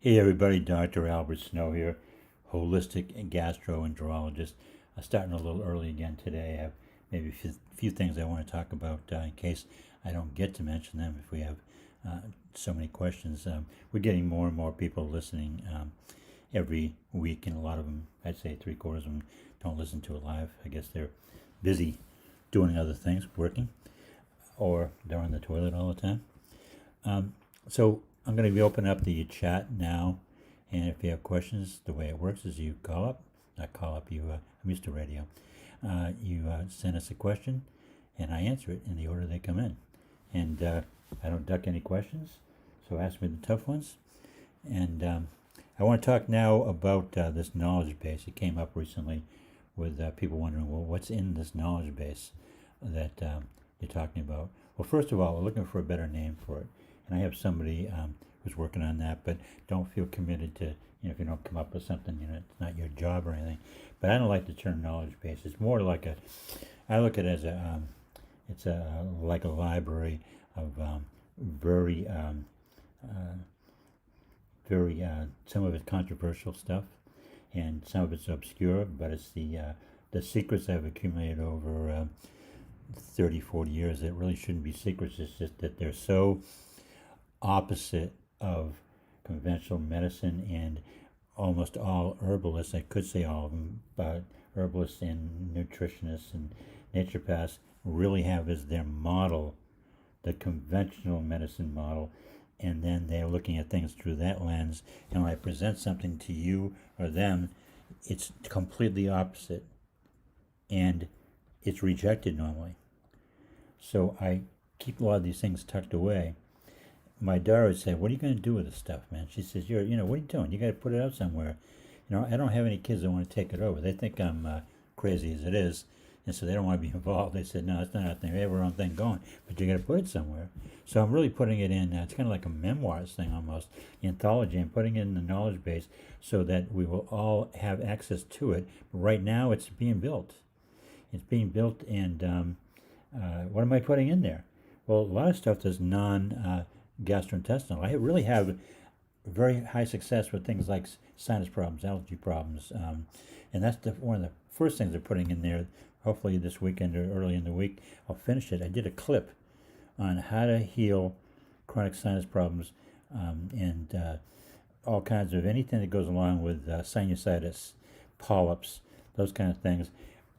Hey everybody, Dr. Albert Snow here, Holistic Gastroenterologist. Starting a little early again today. I have maybe a few things I want to talk about in case I don't get to mention them if we have so many questions. We're getting more and more people listening every week, and a lot of them, I'd say 3/4 of them, don't listen to it live. I guess they're busy doing other things, working, or they're on the toilet all the time. So I'm going to be opening up the chat now, and if you have questions, the way it works is you call up, not call up, I'm used to radio, you send us a question, and I answer it in the order they come in, and I don't duck any questions, so ask me the tough ones, and I want to talk now about this knowledge base. It came up recently with people wondering, well, what's in this knowledge base that you're talking about? Well, first of all, we're looking for a better name for it. And I have somebody who's working on that, but don't feel committed to, if you don't come up with something, it's not your job or anything. But I don't like the term knowledge base. It's more like I look at it as like a library of very, some of it's controversial stuff, and some of it's obscure, but it's the secrets I've accumulated over 30, 40 years that really shouldn't be secrets. It's just that they're so opposite of conventional medicine, and almost all herbalists, I could say all of them, but herbalists and nutritionists and naturopaths really have as their model the conventional medicine model, and then they're looking at things through that lens, and when I present something to you or them, it's completely opposite, and it's rejected normally. So I keep a lot of these things tucked away. My daughter would say, "What are you going to do with this stuff, man?" She says, what are you doing? You got to put it out somewhere. I don't have any kids that want to take it over. They think I'm crazy as it is, and so they don't want to be involved. They said, "No, it's not our thing. We have our own thing going, but you got to put it somewhere." So I'm really putting it in. It's kind of like a memoirs thing almost, anthology. I'm putting it in the knowledge base so that we will all have access to it. But right now, it's being built. It's being built, and what am I putting in there? Well, a lot of stuff that's gastrointestinal. I really have very high success with things like sinus problems, allergy problems, and that's one of the first things they're putting in there. Hopefully this weekend or early in the week, I'll finish it. I did a clip on how to heal chronic sinus problems and all kinds of anything that goes along with sinusitis, polyps, those kind of things.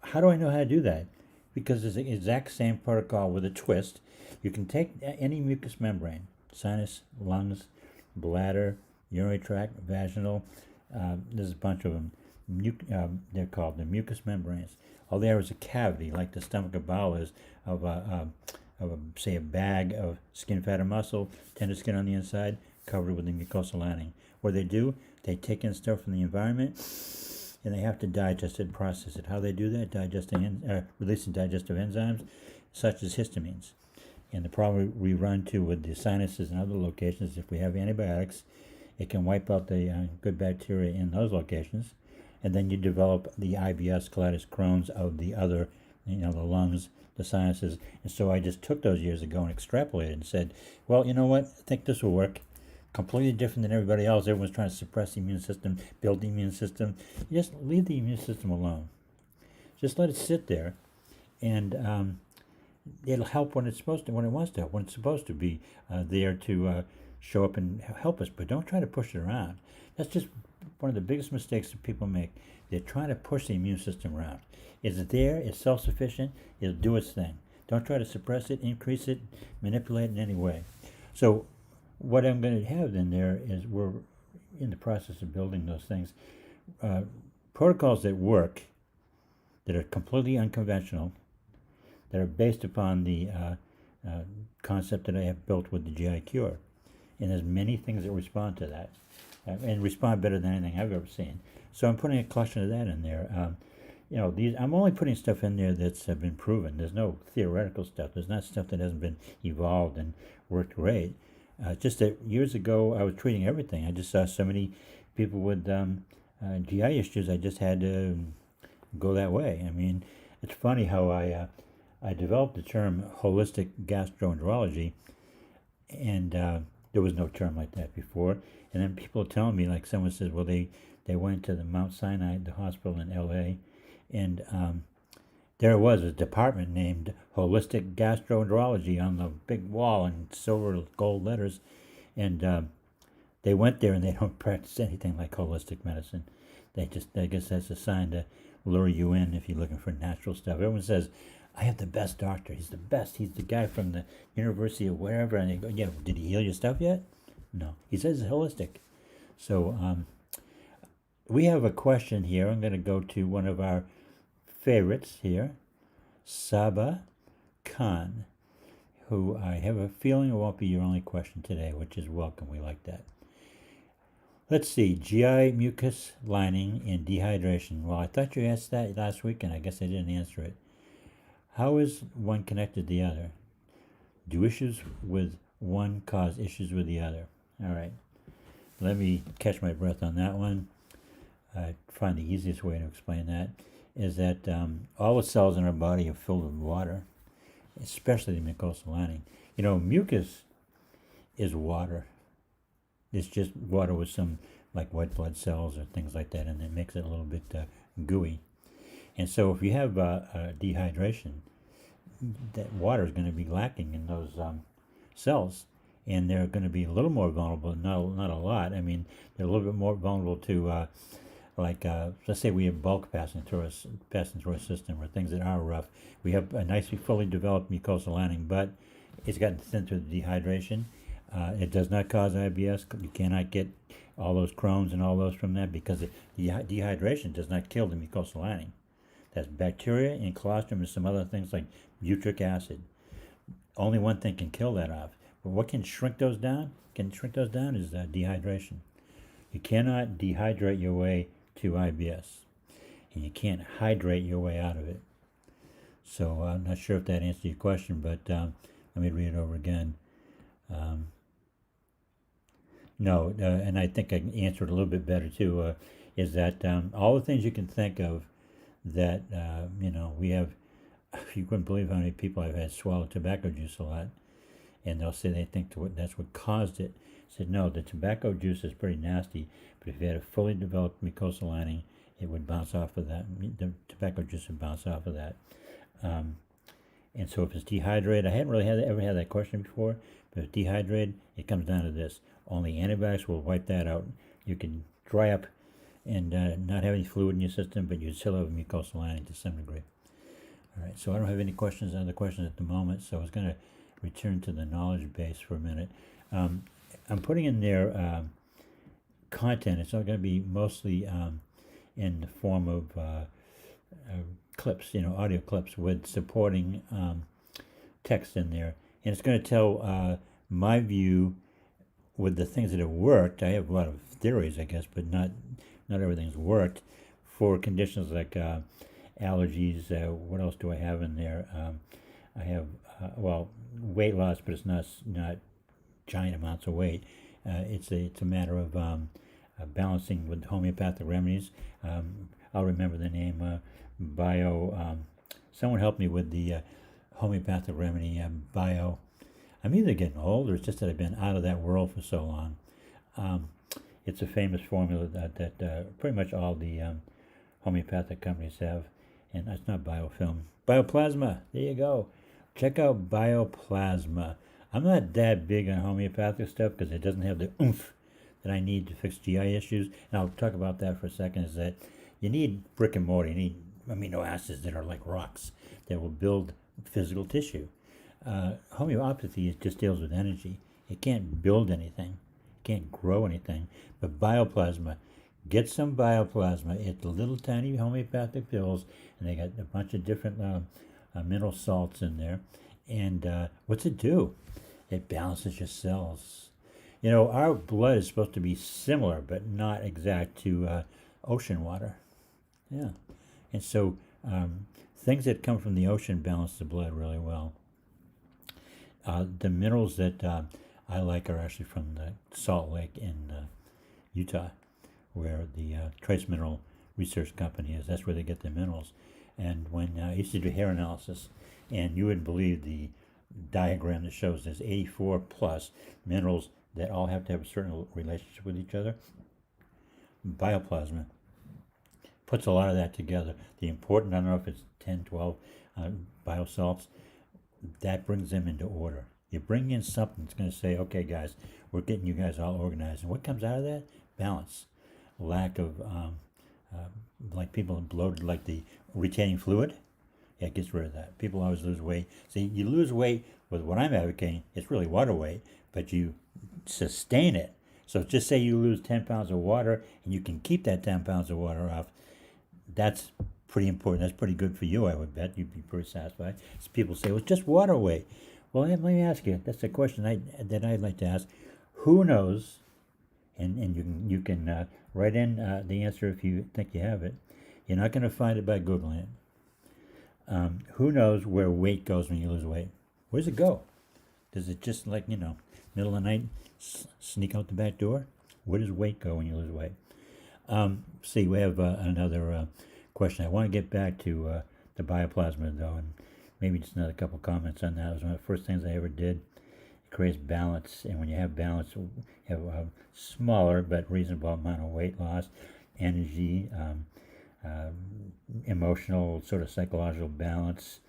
How do I know how to do that? Because it's the exact same protocol with a twist. You can take any mucous membrane, sinus, lungs, bladder, urinary tract, vaginal. There's a bunch of them. They're called the mucous membranes. All there is a cavity, like the stomach or bowel is, of say a bag of skin, fat, or muscle, tender skin on the inside, covered with the mucosal lining. What they take in stuff from the environment, and they have to digest it and process it. How they do that? Releasing digestive enzymes, such as histamines. And the problem we run to with the sinuses and other locations, if we have antibiotics, it can wipe out the good bacteria in those locations. And then you develop the IBS, colitis, Crohn's of the other, the lungs, the sinuses. And so I just took those years ago and extrapolated and said, well, you know what? I think this will work. Completely different than everybody else. Everyone's trying to suppress the immune system, build the immune system. You just leave the immune system alone. Just let it sit there, and it'll help when it's supposed to, when it wants to help, when it's supposed to be there to show up and help us. But don't try to push it around. That's just one of the biggest mistakes that people make. They're trying to push the immune system around. It's there. It's self-sufficient. It'll do its thing. Don't try to suppress it, increase it, manipulate it in any way. So what I'm going to have in there is, we're in the process of building those things. Protocols that work, that are completely unconventional, that are based upon the concept that I have built with the GI Cure. And there's many things that respond to that, and respond better than anything I've ever seen. So I'm putting a collection of that in there. I'm only putting stuff in there that's been proven. There's no theoretical stuff. There's not stuff that hasn't been evolved and worked great. Just that years ago, I was treating everything. I just saw so many people with GI issues. I just had to go that way. I mean, it's funny how I developed the term holistic gastroenterology, and there was no term like that before. And then people are telling me, like someone says, well, they went to the Mount Sinai, the hospital in L.A., and there was a department named Holistic Gastroenterology on the big wall in silver gold letters, and they went there and they don't practice anything like holistic medicine. They just, I guess that's a sign to lure you in if you're looking for natural stuff. Everyone says, I have the best doctor. He's the best. He's the guy from the University of wherever. And they go, yeah, did he heal your stuff yet? No. He says it's holistic. So we have a question here. I'm going to go to one of our favorites here, Saba Khan, who I have a feeling it won't be your only question today, which is welcome. We like that. Let's see, GI mucus lining and dehydration. Well, I thought you asked that last week, and I guess I didn't answer it. How is one connected to the other? Do issues with one cause issues with the other? All right, let me catch my breath on that one. I find the easiest way to explain that is that all the cells in our body are filled with water, especially the mucosal lining. You know, mucus is water. It's just water with some like white blood cells or things like that, and it makes it a little bit gooey. And so if you have dehydration, that water is going to be lacking in those cells, and they're going to be a little more vulnerable, not a lot. I mean, they're a little bit more vulnerable to let's say we have bulk passing through our system, or things that are rough. We have a nicely fully developed mucosal lining, but it's gotten thin through the dehydration. It does not cause IBS. You cannot get all those Crohn's and all those from that, because the dehydration does not kill the mucosal lining. That's bacteria and colostrum and some other things like butyric acid. Only one thing can kill that off. But what can shrink those down? Is dehydration. You cannot dehydrate your way to IBS, and you can't hydrate your way out of it. So I'm not sure if that answers your question, but let me read it over again. No, and I think I can answer it a little bit better too, is that all the things you can think of that, we have, you couldn't believe how many people I've had swallow tobacco juice a lot, and they'll say they think that's what caused it. I said, no, the tobacco juice is pretty nasty, but if you had a fully developed mucosal lining, it would bounce off of that. The tobacco juice would bounce off of that. And so if it's dehydrated, I hadn't really ever had that question before, but if it's dehydrated, it comes down to this. Only antibiotics will wipe that out. You can dry up and not have any fluid in your system, but you still have a mucosal lining to some degree. All right, so I don't have any other questions at the moment, so I was going to return to the knowledge base for a minute. I'm putting in there content. It's not going to be mostly in the form of clips, audio clips with supporting text in there. And it's going to tell my view with the things that have worked. I have a lot of theories, I guess, but not everything's worked for conditions like allergies. What else do I have in there? I have, weight loss, but it's not giant amounts of weight. It's a matter of balancing with homeopathic remedies. I'll remember the name. Someone helped me with the homeopathic remedy, bio. I'm either getting old, or it's just that I've been out of that world for so long. It's a famous formula that pretty much all the homeopathic companies have, and that's not biofilm. Bioplasma, there you go. Check out Bioplasma. I'm not that big on homeopathic stuff because it doesn't have the oomph that I need to fix GI issues. And I'll talk about that for a second, is that you need brick and mortar. You need amino acids that are like rocks that will build physical tissue. Homeopathy just deals with energy. It can't build anything. It can't grow anything. But bioplasma, get some bioplasma. It's little tiny homeopathic pills, and they got a bunch of different mineral salts in there. And what's it do? It balances your cells. Our blood is supposed to be similar, but not exact to ocean water. Yeah. And so things that come from the ocean balance the blood really well. The minerals that I like are actually from the Salt Lake in Utah, where the Trace Mineral Research Company is. That's where they get the minerals. And when I used to do hair analysis, and you wouldn't believe the diagram that shows there's 84 plus minerals that all have to have a certain relationship with each other. Bioplasma puts a lot of that together. The important, I don't know if it's 10, 12 biosalts, that brings them into order. You bring in something that's going to say, okay, guys, we're getting you guys all organized. And what comes out of that? Balance. Lack of, like people bloated, like the retaining fluid. Yeah, it gets rid of that. People always lose weight. See, you lose weight with what I'm advocating. It's really water weight, but you sustain it. So just say you lose 10 pounds of water and you can keep that 10 pounds of water off. That's pretty important. That's pretty good for you, I would bet. You'd be pretty satisfied. So people say, well, it's just water weight. Well, let me ask you. That's a question that I'd like to ask. Who knows? And you can write in the answer if you think you have it. You're not going to find it by Googling it. Who knows where weight goes when you lose weight? Where does it go? Does it just middle of the night sneak out the back door? Where does weight go when you lose weight? See, we have another question. I want to get back to the bioplasma, though, and maybe just another couple comments on that. It was one of the first things I ever did. It creates balance, and when you have balance, you have a smaller but reasonable amount of weight loss, energy, emotional, sort of psychological balance.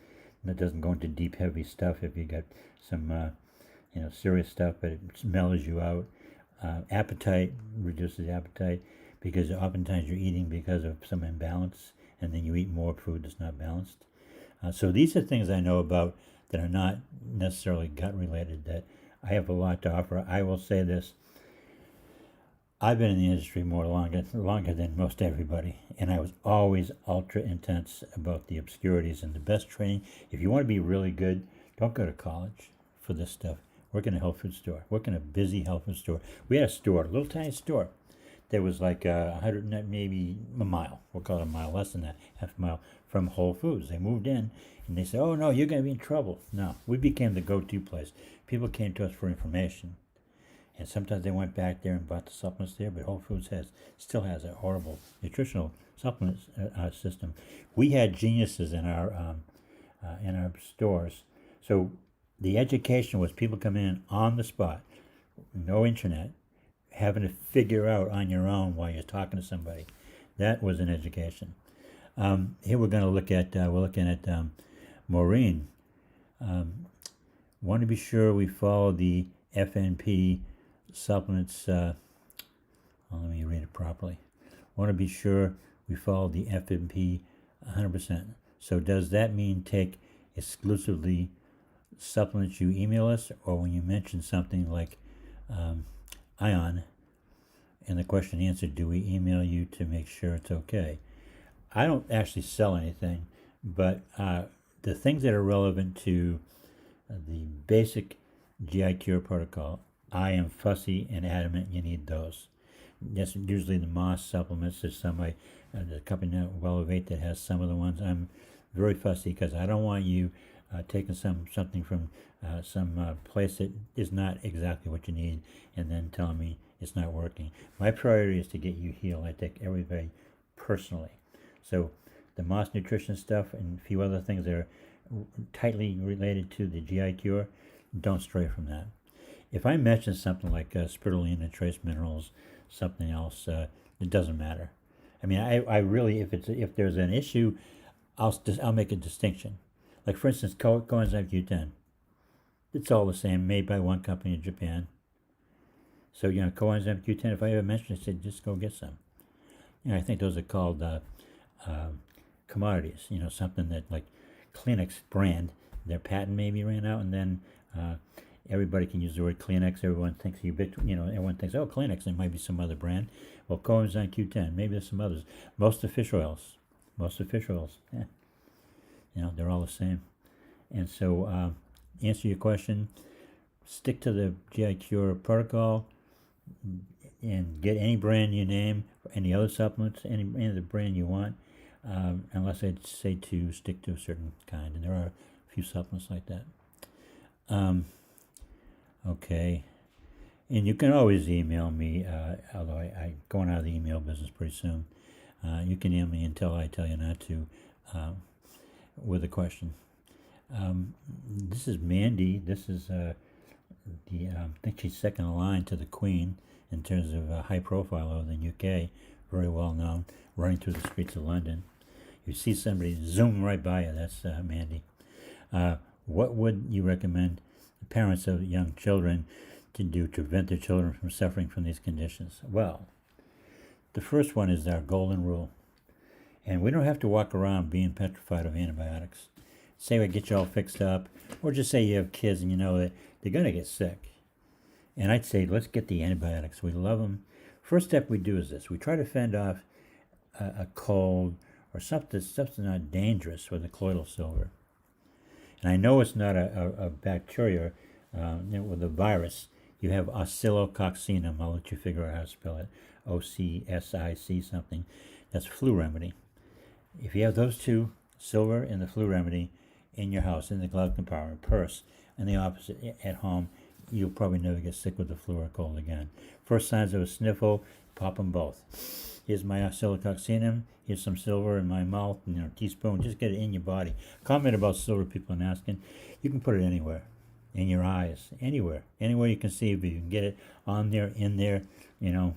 That doesn't go into deep, heavy stuff if you got some, serious stuff, but it mellows you out. Appetite, reduces appetite, because oftentimes you're eating because of some imbalance, and then you eat more food that's not balanced. So these are things I know about that are not necessarily gut related, that I have a lot to offer. I will say this. I've been in the industry longer than most everybody, and I was always ultra intense about the obscurities and the best training. If you want to be really good, don't go to college for this stuff. Work in a health food store. Work in a busy health food store. We had a store, a little tiny store. There was like 100, maybe a mile. We'll call it a mile, less than that, half a mile from Whole Foods. They moved in, and they said, oh, no, you're going to be in trouble. No, we became the go-to place. People came to us for information. And sometimes they went back there and bought the supplements there, but Whole Foods still has a horrible nutritional supplement system. We had geniuses in our stores. So the education was people coming in on the spot, no internet, having to figure out on your own while you're talking to somebody. That was an education. Here we're going to look at, we're looking at Maureen. Want to be sure we follow the FNP supplements. Let me read it properly. Want to be sure we follow the FNP 100%. So does that mean take exclusively supplements you email us, or when you mention something like ion in the question and answer, do we email you to make sure it's okay? I don't actually sell anything, but the things that are relevant to the basic GI Cure protocol, I am fussy and adamant you need those. Yes, usually the Moss supplements. There's somebody, the company Elevate that has some of the ones. I'm very fussy because I don't want you taking something from some place that is not exactly what you need and then telling me it's not working. My priority is to get you healed. I take everybody personally. So the Moss Nutrition stuff and a few other things that are tightly related to the GI Cure, don't stray from that. If I mention something like spirulina, trace minerals, something else, it doesn't matter. I mean, I really, if there's an issue, I'll make a distinction. Like for instance, coenzyme Q10. It's all the same, made by one company in Japan. So coenzyme Q10. If I ever mention it, I said just go get some. I think those are called commodities. Something that like Kleenex brand, their patent maybe ran out, and then everybody can use the word Kleenex. Everyone thinks everyone thinks, oh, Kleenex. There might be some other brand. Well, coenzyme Q10. Maybe there's some others. Most of fish oils. They're all the same. And so, answer your question. Stick to the GI Cure protocol, and get any brand you name, any other supplements, any of the brand you want. Unless I'd say to stick to a certain kind, and there are a few supplements like that. Okay, and you can always email me, although I'm going out of the email business pretty soon. You can email me until I tell you not to, with a question. This is Mandy. This is I think she's second in line to the Queen in terms of high profile over the UK, very well known, running through the streets of London. You see somebody zoom right by you, that's Mandy. What would you recommend parents of young children to do to prevent their children from suffering from these conditions? Well, the first one is our golden rule. And we don't have to walk around being petrified of antibiotics. Say we get you all fixed up, or just say you have kids and you know that they're going to get sick. And I'd say, let's get the antibiotics. We love them. First step we do is this. We try to fend off a cold or something not dangerous with a colloidal silver. And I know it's not a bacteria with a virus. You have oscillococcinum. I'll let you figure out how to spell it. OCSIC something. That's flu remedy. If you have those two, silver and the flu remedy, in your house, in the glove compartment, purse, and the opposite at home, you'll probably never get sick with the flu or cold again. First signs of a sniffle, pop them both. Here's my oscillococcinum. Here's some silver in my mouth, teaspoon. Just get it in your body. Comment about silver, people are asking. You can put it anywhere, in your eyes, anywhere you can see. If you can get it on there, in there,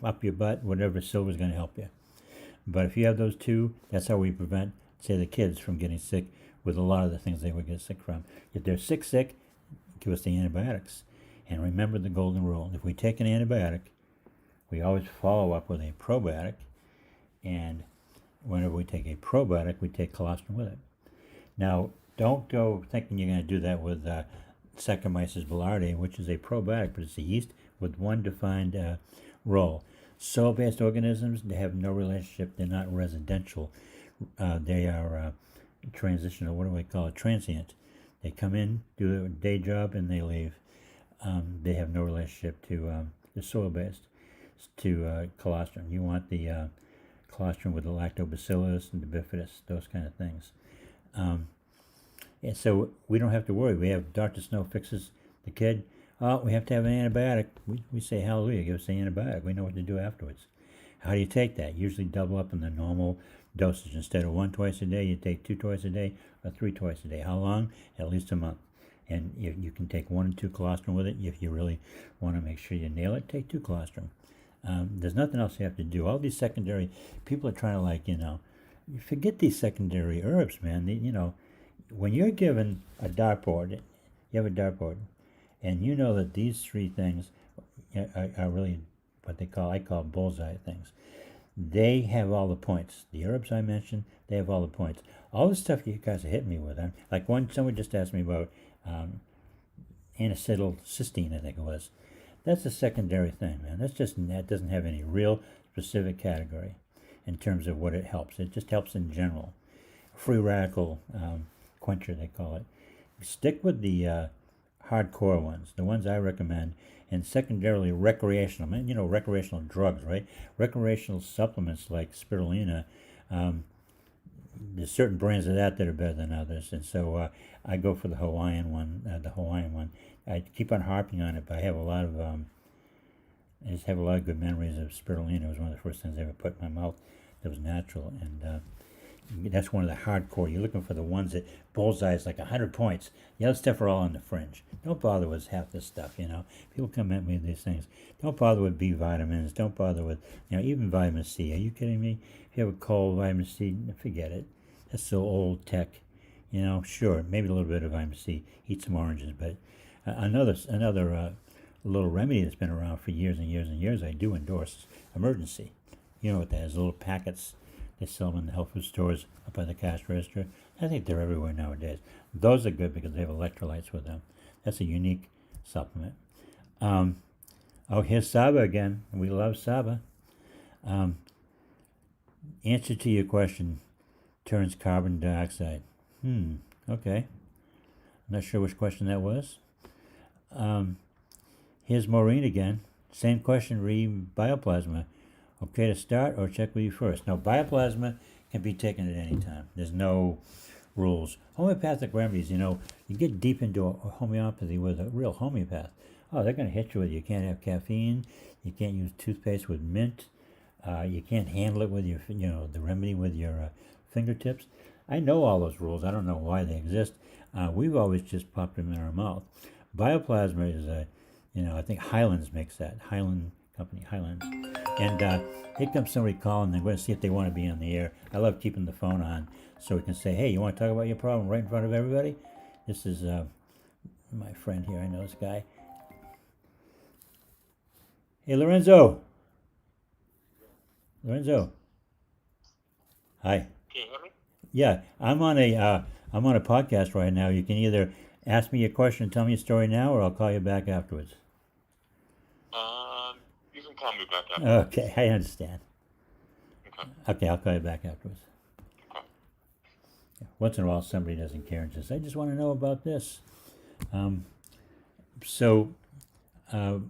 up your butt, whatever, silver is going to help you. But if you have those two, that's how we prevent, say, the kids from getting sick with a lot of the things they would get sick from. If they're sick, give us the antibiotics. And remember the golden rule. If we take an antibiotic, we always follow up with a probiotic. And whenever we take a probiotic, we take colostrum with it. Now, don't go thinking you're going to do that with Saccharomyces boulardii, which is a probiotic, but it's a yeast with one defined role. Soil-based organisms, they have no relationship. They're not residential. They are transitional. What do we call it? Transient. They come in, do their day job, and they leave. They have no relationship to the soil-based, to colostrum. You want the colostrum with the lactobacillus and the bifidus, those kind of things. And so we don't have to worry. We have Dr. Snow fixes the kid. Oh, we have to have an antibiotic. We say, hallelujah, give us the antibiotic. We know what to do afterwards. How do you take that? Usually double up in the normal dosage. Instead of 1 twice a day, you take 2 twice a day or 3 twice a day. How long? At least a month. And if you can take 1 and 2 colostrum with it. If you really want to make sure you nail it, take 2 colostrum. There's nothing else you have to do. All these secondary, people are trying to you forget these secondary herbs, man. When you're given a dartboard, you have a dartboard, and you know that these 3 things are really what I call bullseye things. They have all the points. The herbs I mentioned, they have all the points. All the stuff you guys are hitting me with. Like someone just asked me about N-acetylcysteine, I think it was. That's a secondary thing, man. That doesn't have any real specific category in terms of what it helps. It just helps in general. Free radical quencher, they call it. Stick with the hardcore ones, the ones I recommend, and secondarily recreational. Recreational drugs, right? Recreational supplements like spirulina. There's certain brands of that are better than others, and so I go for the Hawaiian one. I keep on harping on it, but I have a lot of good memories of spirulina. It was one of the first things I ever put in my mouth that was natural, and that's one of the hardcore. You're looking for the ones that bullseye is like 100 points. The other stuff are all on the fringe. Don't bother with half this stuff, People come at me with these things. Don't bother with B vitamins. Don't bother with, even vitamin C. Are you kidding me? If you have a cold, vitamin C, forget it. That's so old tech. Sure, maybe a little bit of vitamin C. Eat some oranges, but another little remedy that's been around for years and years and years, I do endorse, Emergency. You know what that is, little packets. They sell them in the health food stores up by the cash register. I think they're everywhere nowadays. Those are good because they have electrolytes with them. That's a unique supplement. Here's Saba again. We love Saba. Answer to your question, turns carbon dioxide. Okay. I'm not sure which question that was. Here's Maureen again. Same question, bioplasma. Okay to start or check with you first? Now, bioplasma can be taken at any time. There's no rules. Homeopathic remedies, you get deep into homeopathy with a real homeopath. Oh, they're going to hit you with you can't have caffeine. You can't use toothpaste with mint. You can't handle it with your, the remedy with your fingertips. I know all those rules. I don't know why they exist. We've always just popped them in our mouth. Bioplasma is I think Highlands makes that. Highland Company, Highlands. And here comes somebody calling. They're going to see if they want to be on the air. I love keeping the phone on so we can say, hey, you want to talk about your problem right in front of everybody? This is my friend here. I know this guy. Hey, Lorenzo. Lorenzo. Hi. Can you hear me? Yeah, I'm on a podcast right now. You can either ask me a question and tell me a story now, or I'll call you back afterwards. You can call me back after. Okay, I understand. Okay. Okay, I'll call you back afterwards. Okay. Once in a while, somebody doesn't care and says, I just want to know about this. So,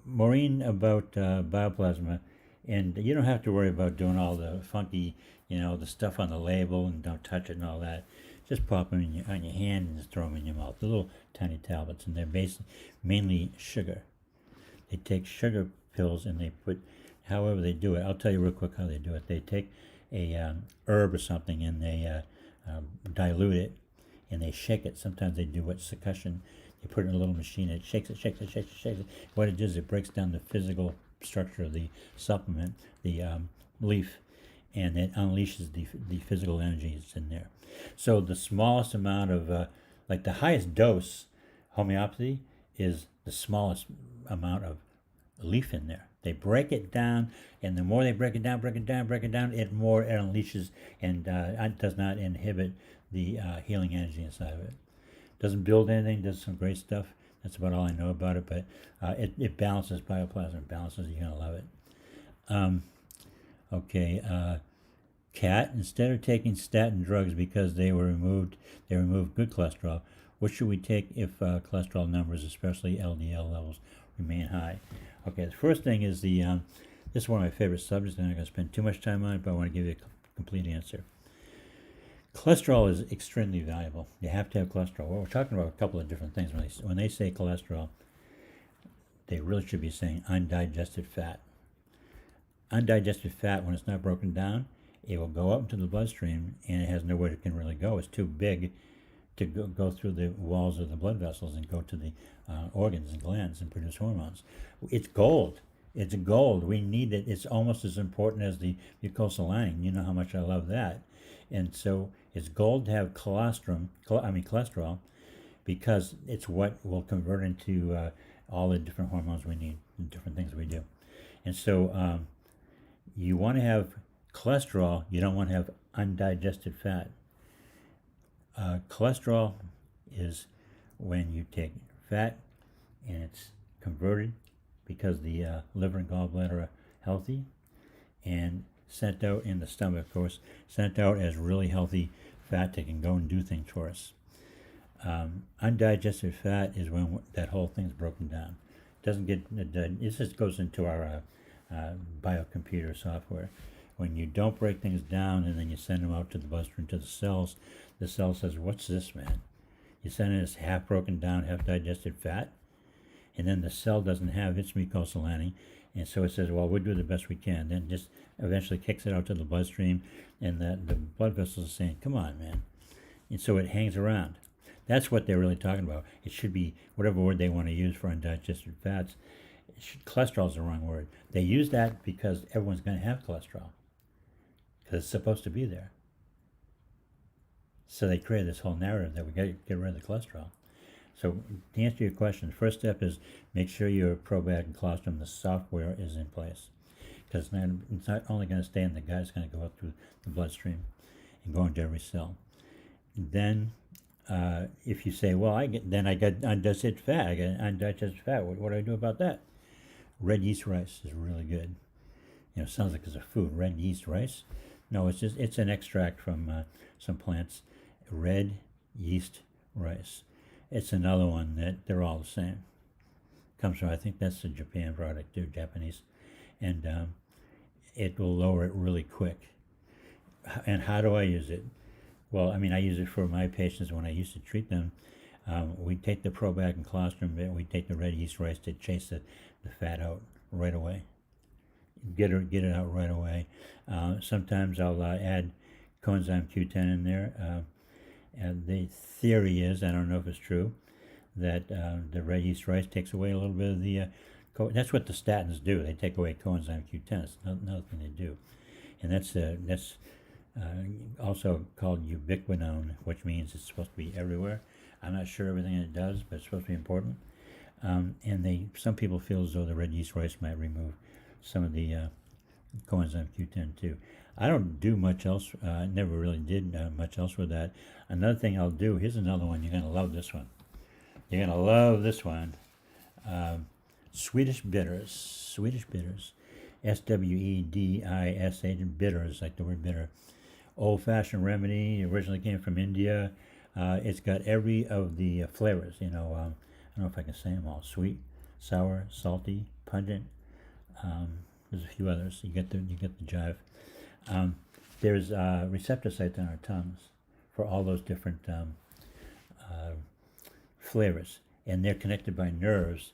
Maureen, about bioplasma, and you don't have to worry about doing all the funky, the stuff on the label and don't touch it and all that. Just pop them on your hand and just throw them in your mouth. The little tiny tablets, and they're basically mainly sugar. They take sugar pills and they put, however they do it. I'll tell you real quick how they do it. They take a herb or something and they dilute it and they shake it. Sometimes they do what's succussion. They put it in a little machine. It shakes it, shakes it, shakes it, shakes it. What it does, it breaks down the physical structure of the supplement, the leaf, and it unleashes the physical energy that's in there. So the smallest amount of, like the highest dose homeopathy is the smallest amount of leaf in there. They break it down, and the more they break it down, it more it unleashes and it does not inhibit the healing energy inside of it. Doesn't build anything, does some great stuff. That's about all I know about it, but it balances bioplasma, it balances, you're going to love it. Okay, Cat, instead of taking statin drugs because they removed good cholesterol, what should we take if cholesterol numbers, especially LDL levels, remain high? Okay, the first thing is this is one of my favorite subjects, and I'm not going to spend too much time on it, but I want to give you a complete answer. Cholesterol is extremely valuable. You have to have cholesterol. Well, we're talking about a couple of different things. When they say cholesterol, they really should be saying undigested fat. Undigested fat, when it's not broken down, it will go up into the bloodstream, and it has nowhere it can really go. It's too big to go through the walls of the blood vessels and go to the organs and glands and produce hormones. It's gold. It's gold. We need it. It's almost as important as the mucosal lining. You know how much I love that. And so it's gold to have cholesterol, because it's what will convert into all the different hormones we need and different things we do. And so you want to have cholesterol. You don't want to have undigested fat. Cholesterol is when you take fat and it's converted because the liver and gallbladder are healthy and sent out in the stomach, of course, sent out as really healthy fat that can go and do things for us. Undigested fat is when that whole thing's broken down. It doesn't get, it just goes into our biocomputer software. When you don't break things down and then you send them out to the bloodstream, to the cell says, what's this, man? You send it as half broken down, half digested fat, and then the cell doesn't have its mucosal lining, and so it says, well, we'll do the best we can. Then just eventually kicks it out to the bloodstream, and the blood vessels are saying, come on, man. And so it hangs around. That's what they're really talking about. It should be whatever word they want to use for undigested fats. Cholesterol is the wrong word. They use that because everyone's going to have cholesterol, because it's supposed to be there. So they create this whole narrative that we got to get rid of the cholesterol. So to answer your question, the first step is make sure your probiotic and colostrum, the software, is in place. Because then it's not only going to stay in the gut, it's going to go up through the bloodstream and go into every cell. Then if you say, well, I got undigested fat, what do I do about that? Red yeast rice is really good. Sounds like it's a food, red yeast rice. No, it's an extract from some plants. Red yeast rice. It's another one that they're all the same. Comes from, I think that's a Japan product, too, Japanese. And it will lower it really quick. And how do I use it? Well, I use it for my patients when I used to treat them. We take the probiotic and colostrum, we take the red yeast rice to chase the fat out right away. Get it out right away. Sometimes I'll add coenzyme Q10 in there. And the theory is, I don't know if it's true, that the red yeast rice takes away a little bit of the That's what the statins do. They take away coenzyme Q10. It's another thing they do, and that's also called ubiquinone, which means it's supposed to be everywhere. I'm not sure everything it does, but it's supposed to be important. And some people feel as though the red yeast rice might remove some of the coenzyme Q10 too. I don't do much else. I never really did much else with that. Another thing I'll do, here's another one. You're going to love this one. You're going to love this one. Swedish bitters. Swedish bitters. Swedish, bitters, like the word bitter. Old-fashioned remedy. Originally came from India. It's got every of the flavors. I don't know if I can say them all. Sweet, sour, salty, pungent. There's a few others. You get the jive. There's receptor sites on our tongues for all those different flavors, and they're connected by nerves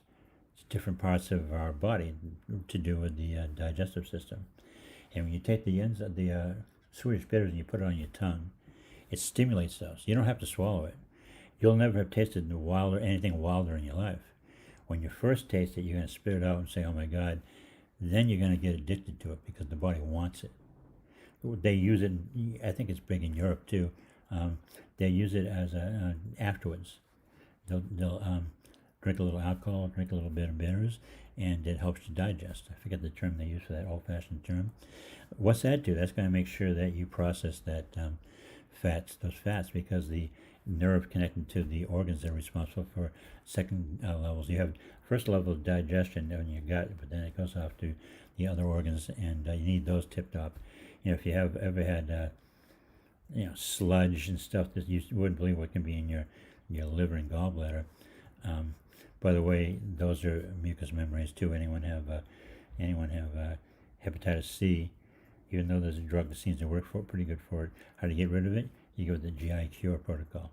to different parts of our body to do with the digestive system. And when you take the Swedish bitters and you put it on your tongue, it stimulates those. You don't have to swallow it. You'll never have tasted anything wilder in your life. When you first taste it, you're going to spit it out and say, "Oh my God." Then you're going to get addicted to it because the body wants it. They use it, I think it's big in Europe too. They use it as afterwards. They'll drink a little alcohol, drink a little bit of bitters, and it helps you digest. I forget the term they use for that, old-fashioned term. What's that do? That's going to make sure that you process those fats, because the nerve connected to the organs are responsible for second levels. You have first level of digestion in your gut, but then it goes off to the other organs, and you need those tipped up. If you have ever had sludge and stuff that you wouldn't believe what can be in your liver and gallbladder. By the way, those are mucous membranes too. Anyone have hepatitis C? Even though there's a drug that seems to work pretty good for it, how to get rid of it? You go with the GI cure protocol.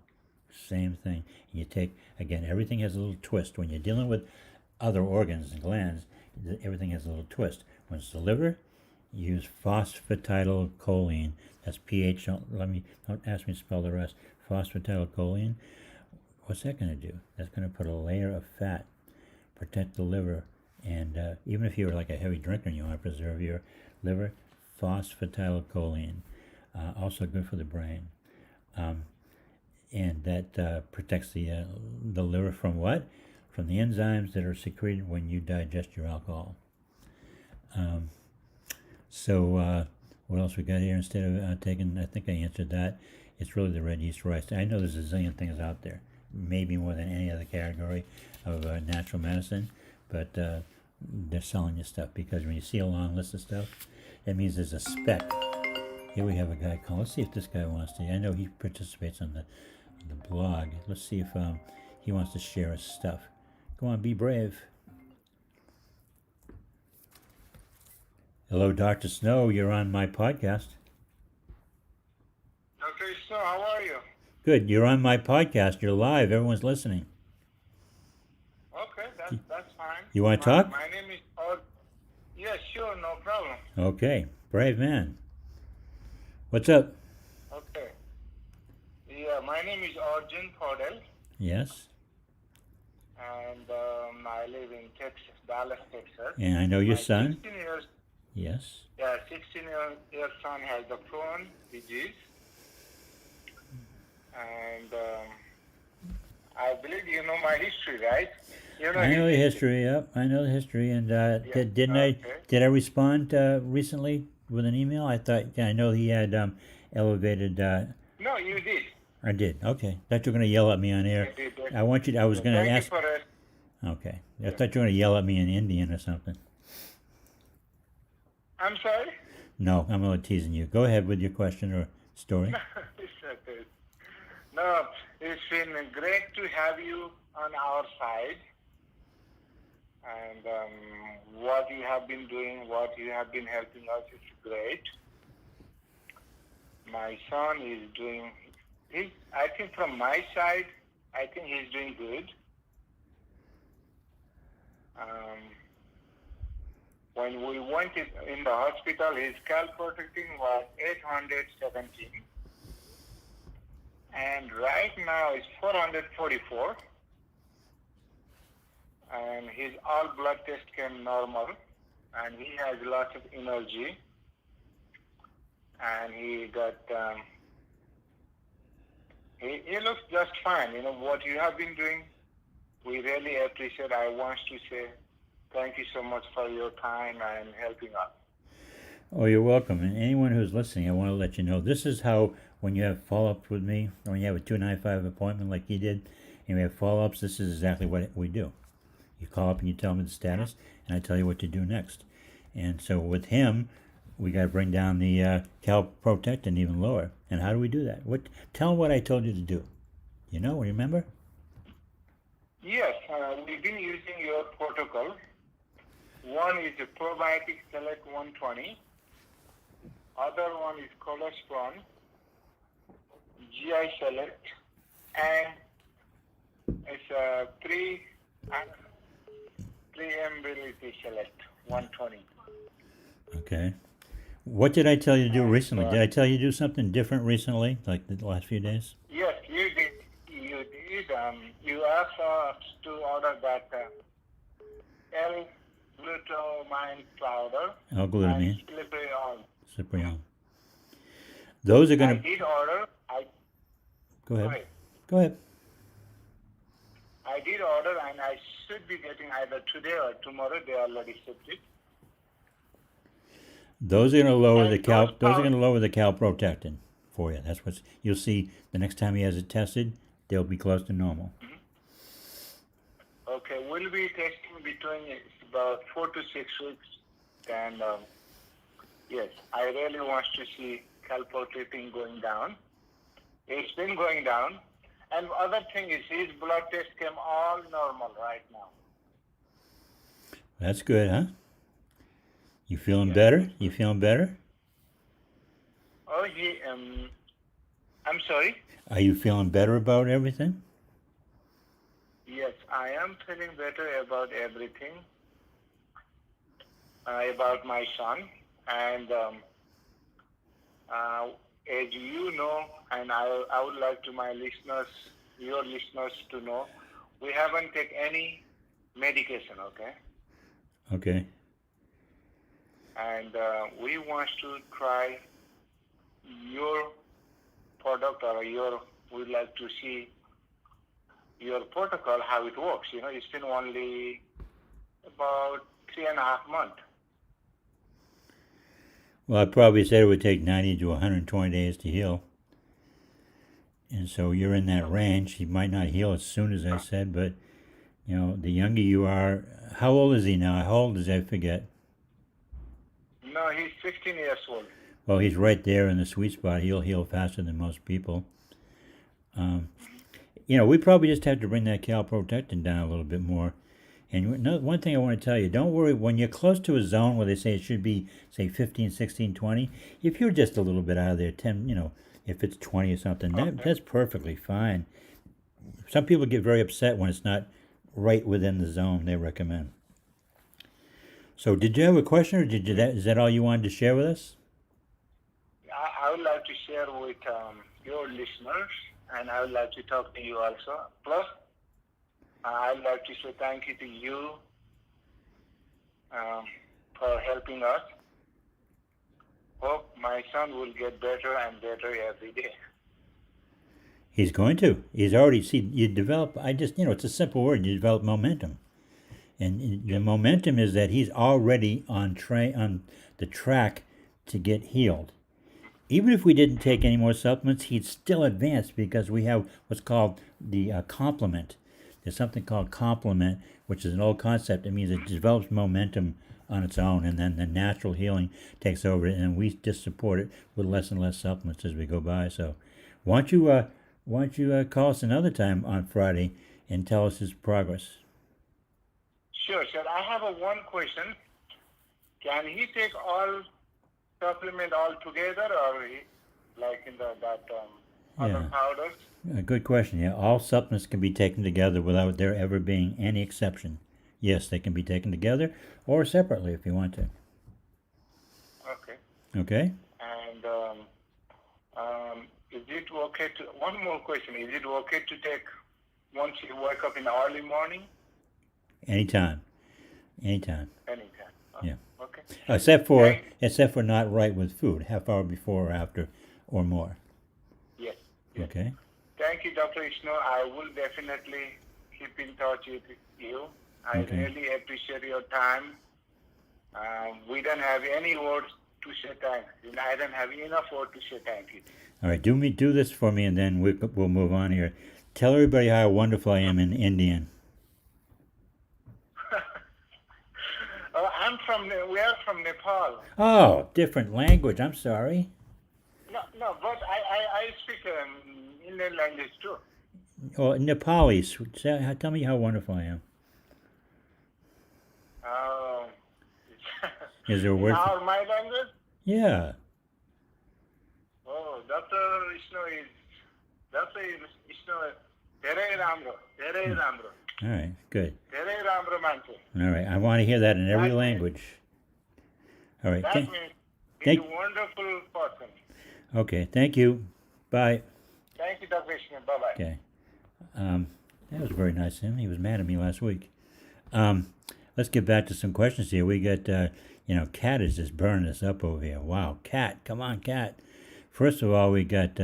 Same thing. And you take, again, everything has a little twist. When you're dealing with other organs and glands, everything has a little twist. When it's the liver, you use phosphatidylcholine. That's pH. Don't ask me to spell the rest. Phosphatidylcholine. What's that going to do? That's going to put a layer of fat, protect the liver, and even if you're like a heavy drinker and you want to preserve your liver, phosphatidylcholine. Also good for the brain. And that protects the liver from what? From the enzymes that are secreted when you digest your alcohol. So what else we got here? Instead of taking, I think I answered that. It's really the red yeast rice. I know there's a zillion things out there, maybe more than any other category of natural medicine, but they're selling you stuff, because when you see a long list of stuff, that means there's a spec. Here we have a guy called. Let's see if this guy wants to. I know he participates on the blog. Let's see if he wants to share his stuff. Go on, be brave. Hello, Dr. Snow. You're on my podcast. Dr. Snow, how are you? Good. You're on my podcast. You're live. Everyone's listening. Okay, that's fine. You want to talk? My name is Yes, sure, no problem. Okay. Brave man. What's up? Okay. Yeah, my name is Arjun Podel, Yes. and I live in Texas, Dallas, Texas. And I know your My son. 16 years, Yes. 16-year son has the Crohn disease, and I believe you know my history, right? You know I know the his history. Yep, I know the history. And did I respond recently with an email? I know he had elevated. No, you did. I did. Okay, thought you were going to yell at me on air. You did. I want you. I was going to Thank ask. you for it. Okay, I thought you were going to yell at me in Indian or something. I'm sorry? No, I'm only teasing you. Go ahead with your question or story. It's okay. No, it's been great to have you on our side. And what you have been doing, what you have been helping us is great. My son is doing, I think from my side, I think he's doing good. When we went in the hospital, his calprotectin was 817. And right now it's 444. and his all blood test came normal, and he has lots of energy, and he got he looks just fine. You know what you have been doing, we really appreciate. I want to say thank you so much for your time and helping us. Oh, you're welcome. And anyone who's listening, I want to let you know this is how, when you have follow-ups with me, or when you have a 295 appointment like you did, and we have follow-ups, this is exactly what we do. You call up and you tell me the status, and I tell you what to do next. And so with him, we got to bring down the calprotectin even lower. And how do we do that? Tell him what I told you to do. You know, remember? Yes, we've been using your protocol. One is the probiotic select 120. Other one is cholesterol, GI select, and it's a 3 ability select 120. Okay. What did I tell you to do recently? Did I tell you to do something different recently, like the last few days? Yes, you did. You did. You asked us to order that L-glutamine powder L-glutamine. and slippery oil. Cyprian. Those are I going to... did order. Go ahead. Go ahead. I did order, and I should be getting either today or tomorrow. They already shipped it. Those are going to lower the those are going to lower the calprotectin for you. That's what you'll see the next time he has it tested. They'll be close to normal. Okay, we'll be testing between about 4 to 6 weeks, and yes, I really want to see calprotectin going down. It's been going down, and other thing is his blood test came all normal right now. That's good, huh? You feeling better? You feeling better? Oh, I'm sorry? Are you feeling better about everything? Yes, I am feeling better about everything, about my son. And as you know, and I would like to my listeners, your listeners to know, we haven't taken any medication, okay? Okay. And we want to try your product, or we'd like to see your protocol, how it works. You know, it's been only about 3.5 months. Well, I'd probably say it would take 90 to 120 days to heal. And so you're in that range. He might not heal as soon as I said, but, you know, the younger you are... How old is he now? How old is he? I forget. No, he's 16 years old. Well, he's right there in the sweet spot. He'll heal faster than most people. You know, we probably just have to bring that calprotectin down a little bit more. And one thing I want to tell you, don't worry, when you're close to a zone where they say it should be, say, 15, 16, 20, if you're just a little bit out of there, 10, you know, if it's 20 or something, that's perfectly fine. Some people get very upset when it's not right within the zone they recommend. So did you have a question, or is that all you wanted to share with us? I would like to share with your listeners, and I would like to talk to you also. Plus, I would like to say thank you to you for helping us. Hope my son will get better and better every day. He's going to. He's already, you develop, it's a simple word, you develop momentum. And the momentum is that he's already on the track to get healed. Even if we didn't take any more supplements, he'd still advance because we have what's called the complement. There's something called complement, which is an old concept. It means it develops momentum on its own, and then the natural healing takes over it, and we just support it with less and less supplements as we go by. So why don't you call us another time on Friday and tell us his progress? Sure. I have one question. Can he take all supplement all together, or like in other powders? Good question. Yeah, all supplements can be taken together without there ever being any exception. Yes, they can be taken together or separately if you want to. Okay. Okay. And is it okay to? One more question. Is it okay to take once you wake up in the early morning? Anytime. Anytime. Oh, Yeah. Okay. Except for Thank- not right with food, half hour before or after or more. Yes. Yes. Okay. Thank you, Dr. Ishno. I will definitely keep in touch with you. I Okay. really appreciate your time. We don't have any words to say thanks. I don't have enough words to say thank you. All right. Do this for me, and then we'll move on here. Tell everybody how wonderful I am in Indian. We are from Nepal. Oh, different language. I'm sorry. No, but I speak Indian language too. Oh, Nepali. Tell me how wonderful I am. Uh, Is there a word? my language? Yeah. Oh, Dr. Ishno, धेरै राम्रो. All right. Good. धेरै राम्रो मान्छे. All right. I want to hear that in every That language. All right. That means he's thank- a wonderful person. Okay. Thank you. Bye. Thank you, Dr. Ishno. Bye-bye. Okay. That was very nice of him. He was mad at me last week. Let's get back to some questions here. We got, Kat is just burning us up over here. Wow, Kat, come on, Kat. First of all, we got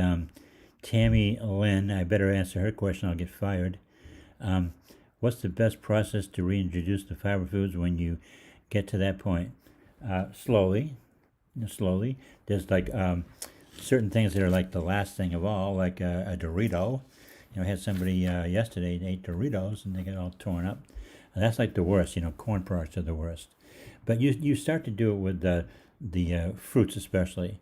Tammy Lynn. I better answer her question. I'll get fired. What's the best process to reintroduce the fiber foods when you get to that point? Slowly. There's like certain things that are like the last thing of all, like a Dorito. I had somebody yesterday ate Doritos and they got all torn up. And that's like the worst. Corn products are the worst. But you start to do it with the fruits especially.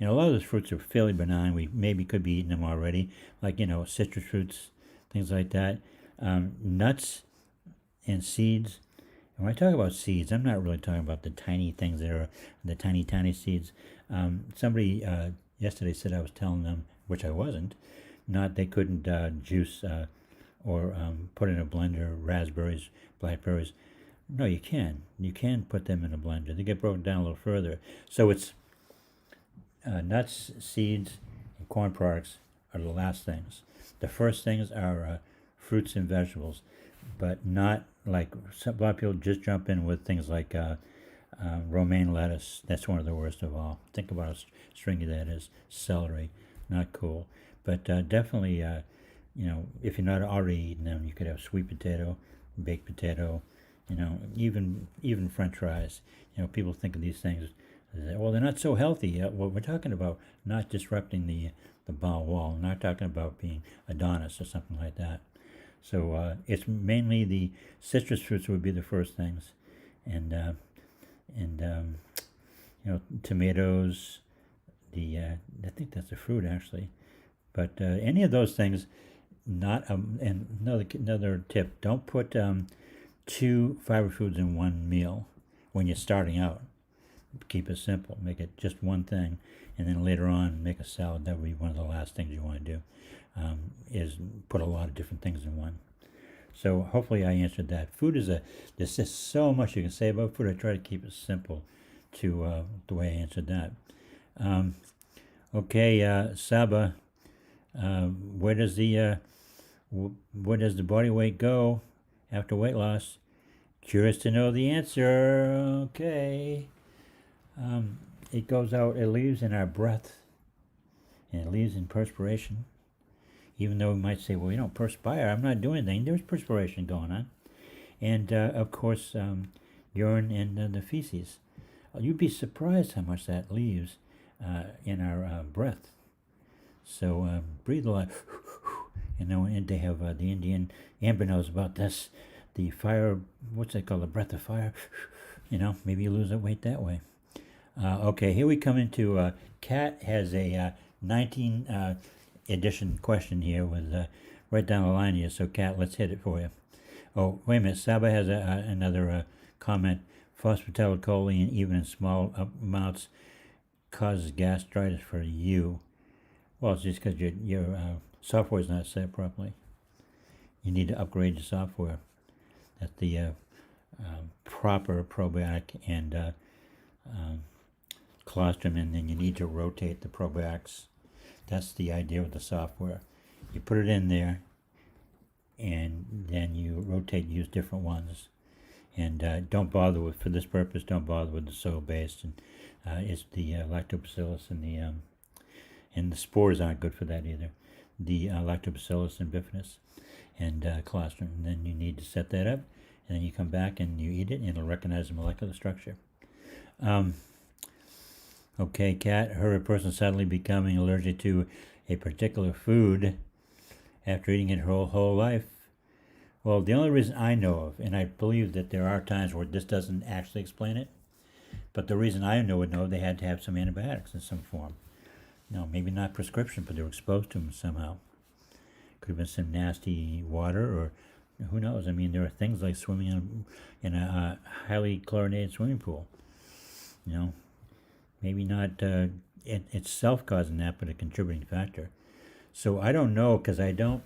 A lot of those fruits are fairly benign. We maybe could be eating them already, like citrus fruits, things like that. Nuts and seeds. And when I talk about seeds, I'm not really talking about the tiny things that are the tiny seeds. Somebody yesterday said I was telling them, which I wasn't, they couldn't juice or put in a blender raspberries, blackberries. No, you can. You can put them in a blender. They get broken down a little further. So it's nuts, seeds, and corn products are the last things. The first things are fruits and vegetables, but not like a lot of people just jump in with things like romaine lettuce. That's one of the worst of all. Think about how stringy that is. Celery, not cool. But definitely, if you're not already eating them, you could have sweet potato, baked potato, even French fries. People think of these things, well, they're not so healthy. Well, we're talking about not disrupting the bowel wall. We're not talking about being Adonis or something like that. So it's mainly the citrus fruits would be the first things, and tomatoes. I think that's a fruit actually, but any of those things. Not and another tip: don't put 2 fiber foods in one meal when you're starting out. Keep it simple. Make it just one thing, and then later on make a salad. That would be one of the last things you want to do. Is put a lot of different things in one. So hopefully I answered that. Food there's just so much you can say about food. I try to keep it simple to the way I answered that. Okay, Saba, where does the body weight go after weight loss? Curious to know the answer. Okay. It goes out, it leaves in our breath, and it leaves in perspiration. Even though we might say, well, you don't perspire, I'm not doing anything. There's perspiration going on. And, of course, urine and the feces. You'd be surprised how much that leaves in our breath. So breathe a lot. And they have the Indian, Amber knows about this, the fire, what's that called, the breath of fire. Maybe you lose that weight that way. Okay, here we come into, Kat has a 19 edition question here with right down the line here. So Kat, let's hit it for you. Oh, wait a minute, Saba has another comment. Phosphatidylcholine, even in small amounts, causes gastritis for you. Well, it's just because your software is not set properly. You need to upgrade your software. That's the proper probiotic and colostrum, and then you need to rotate the probiotics. That's the idea with the software. You put it in there, and then you rotate, use different ones. And don't bother with, for this purpose, don't bother with the soy-based, and it's the lactobacillus and the spores aren't good for that either. The lactobacillus and bifidus and colostrum. And then you need to set that up, and then you come back and you eat it, and it'll recognize the molecular structure. Okay, Kat, heard a person suddenly becoming allergic to a particular food after eating it her whole life. Well, the only reason I know of, and I believe that there are times where this doesn't actually explain it, but the reason I know they had to have some antibiotics in some form. No, maybe not prescription, but they were exposed to them somehow. Could have been some nasty water, or who knows? I mean, there are things like swimming in a highly chlorinated swimming pool. You know, maybe not itself causing that, but a contributing factor. So I don't know, because I don't,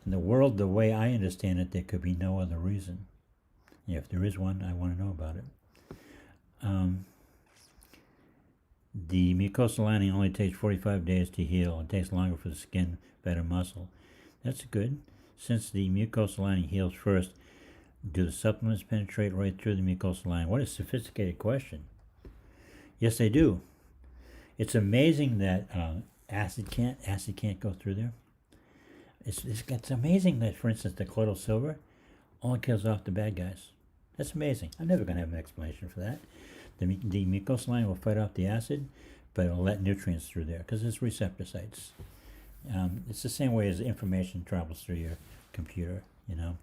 in the world, the way I understand it, there could be no other reason. If there is one, I want to know about it. The mucosal lining only takes 45 days to heal. It takes longer for the skin, fat, and muscle. That's good. Since the mucosal lining heals first, do the supplements penetrate right through the mucosal lining? What a sophisticated question. Yes, they do. It's amazing that acid can't go through there. It's amazing that, for instance, the colloidal silver only kills off the bad guys. That's amazing. I'm never going to have an explanation for that. The mucosal lining will fight off the acid, but it'll let nutrients through there because it's receptor sites. It's the same way as information travels through your computer, you know.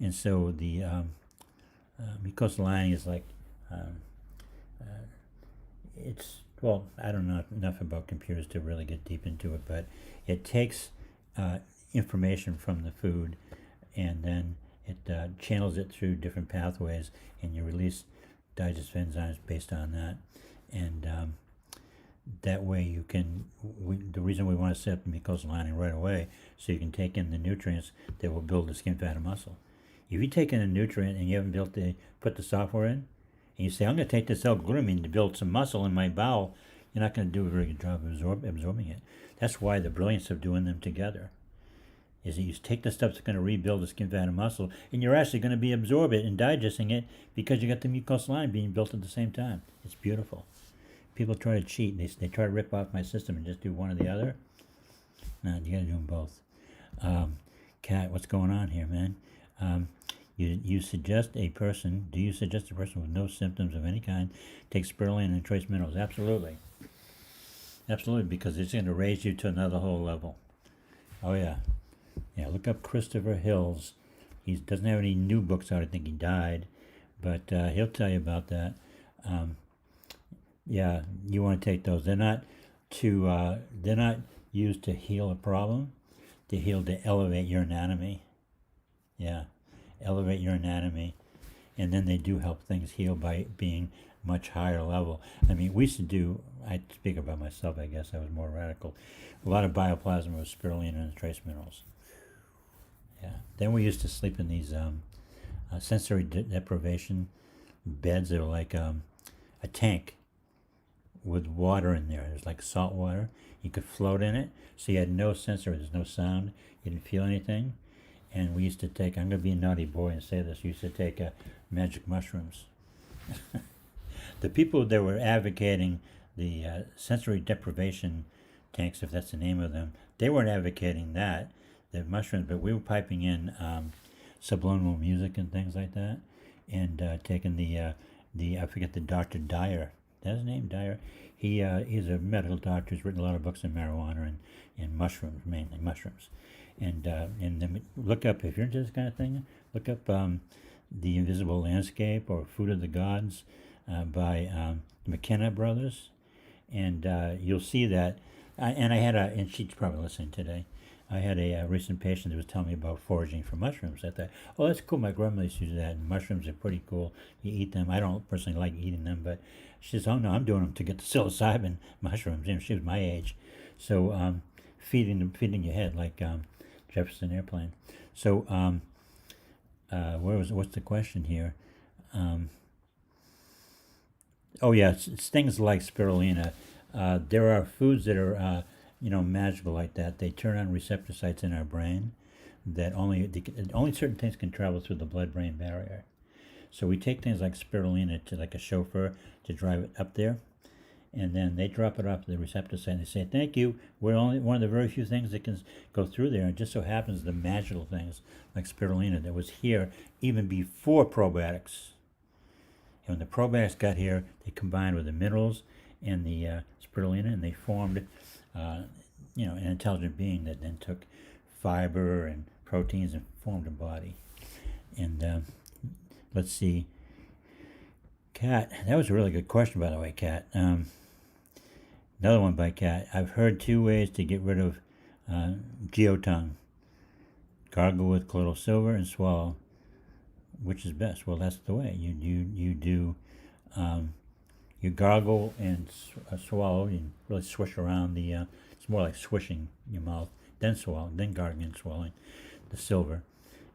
And so the mucosal lining is like, it's, well, I don't know enough about computers to really get deep into it, but it takes information from the food, and then it channels it through different pathways, and you release digestive enzymes based on that. And that way you can, the reason we want to set up the mucosal lining right away, so you can take in the nutrients that will build the skin, fat, and muscle. If you take in a nutrient and you haven't put the software in, and you say, I'm going to take this L-glutamine to build some muscle in my bowel, you're not going to do a very good job of absorbing it. That's why the brilliance of doing them together is that you take the stuff that's going to rebuild the skin, fat, and muscle, and you're actually going to be absorbing it and digesting it because you got the mucosal lining being built at the same time. It's beautiful. People try to cheat. They try to rip off my system and just do one or the other. No, you got to do them both. Kat, what's going on here, man? Do you suggest a person with no symptoms of any kind take spirulina and trace minerals? Absolutely. Absolutely, because it's going to raise you to another whole level. Oh, yeah. Yeah, look up Christopher Hills. He doesn't have any new books out. I think he died. But he'll tell you about that. Yeah, you want to take those. They're not used to heal a problem. To elevate your anatomy. Yeah, elevate your anatomy. And then they do help things heal by being much higher level. I mean, we used to do, I speak about myself, I guess I was more radical, a lot of bioplasma with spirulina and trace minerals. Yeah. Then we used to sleep in these sensory deprivation beds that were like a tank with water in there. It was like salt water. You could float in it, so you had no sensory. There's no sound. You didn't feel anything. And we used to take, I'm going to be a naughty boy and say this, we used to take magic mushrooms. The people that were advocating the sensory deprivation tanks, if that's the name of them, they weren't advocating that, the mushrooms, but we were piping in subliminal music and things like that, and taking the I forget the Dr. Dyer. That's his name, Dyer. He's a medical doctor. He's written a lot of books on marijuana and mushrooms, mainly mushrooms. And then look up, if you're into this kind of thing, look up The Invisible Landscape or Food of the Gods by the McKenna brothers, and you'll see that. And she's probably listening today. I had a recent patient that was telling me about foraging for mushrooms. I thought, oh, that's cool. My grandmother used to do that, and mushrooms are pretty cool. You eat them. I don't personally like eating them, but she says, oh no, I'm doing them to get the psilocybin mushrooms. You know, she was my age, so feeding your head like Jefferson Airplane. So what's the question here? Oh yeah, it's things like spirulina. There are foods that are magical like that. They turn on receptor sites in our brain that only certain things can travel through the blood-brain barrier. So we take things like spirulina to like a chauffeur to drive it up there, and then they drop it off at the receptor site and they say, thank you, we're only one of the very few things that can go through there. And it just so happens the magical things like spirulina that was here even before probiotics. And when the probiotics got here, they combined with the minerals and the spirulina, and they formed, an intelligent being that then took fiber and proteins and formed a body. And let's see, Kat, that was a really good question, by the way, Kat. Another one by Kat. I've heard 2 ways to get rid of geotongue. Gargle with colloidal silver and swallow. Which is best? Well, that's the way. You do, you gargle and swallow. You really swish around the, it's more like swishing your mouth. Then swallow, then gargling and swallowing the silver.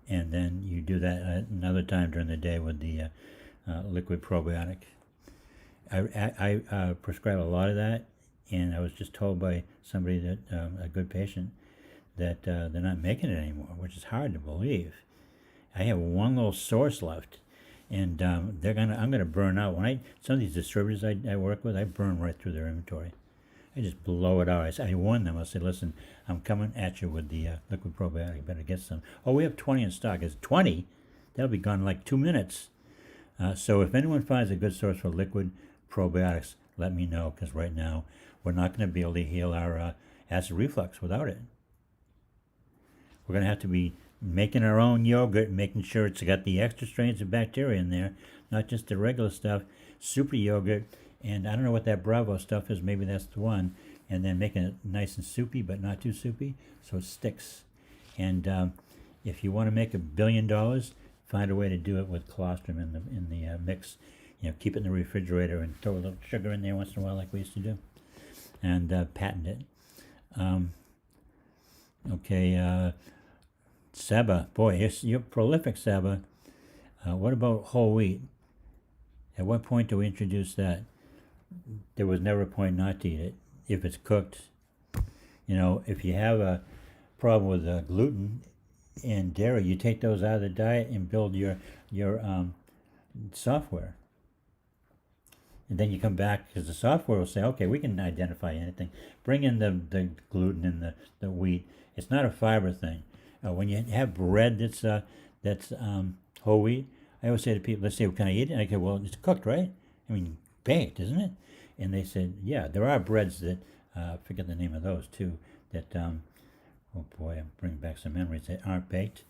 And then you do that another time during the day with the liquid probiotic. I prescribe a lot of that, and I was just told by somebody that a good patient that they're not making it anymore, which is hard to believe. I have one little source left, and I'm gonna burn out. Some of these distributors I work with, I burn right through their inventory. I just blow it out. I warn them. I say, listen, I'm coming at you with the liquid probiotic. You better get some. Oh, we have 20 in stock. It's 20? That'll be gone in like 2 minutes. So if anyone finds a good source for liquid probiotics, let me know, because right now we're not going to be able to heal our acid reflux without it. We're going to have to be making our own yogurt, making sure it's got the extra strains of bacteria in there, not just the regular stuff, super yogurt, and I don't know what that Bravo stuff is, maybe that's the one, and then making it nice and soupy, but not too soupy, so it sticks. And if you want to make $1 billion, find a way to do it with colostrum in the mix. Keep it in the refrigerator and throw a little sugar in there once in a while like we used to do, and patent it. Okay, Saba, boy, you're prolific, Saba. What about whole wheat? At what point do we introduce that? There was never a point not to eat it. If it's cooked, if you have a problem with gluten and dairy, you take those out of the diet and build your software. And then you come back, because the software will say, okay, we can identify anything. Bring in the gluten and the wheat. It's not a fiber thing. When you have bread that's whole wheat, I always say to people, let's say, can I eat it? And I go, well, it's cooked, right? I mean, baked, isn't it? And they said, yeah, there are breads that, I forget the name of those too, that, oh boy, I'm bringing back some memories, that aren't baked.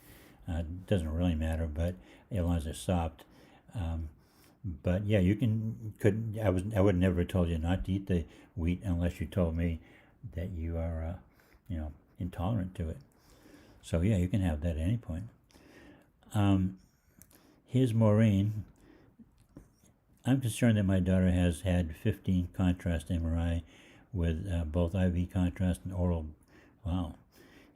It doesn't really matter, but as long as they're soft. But yeah, I would never have told you not to eat the wheat unless you told me that you are, intolerant to it. So yeah, you can have that at any point. Here's Maureen. I'm concerned that my daughter has had 15 contrast MRI with both IV contrast and oral. Wow.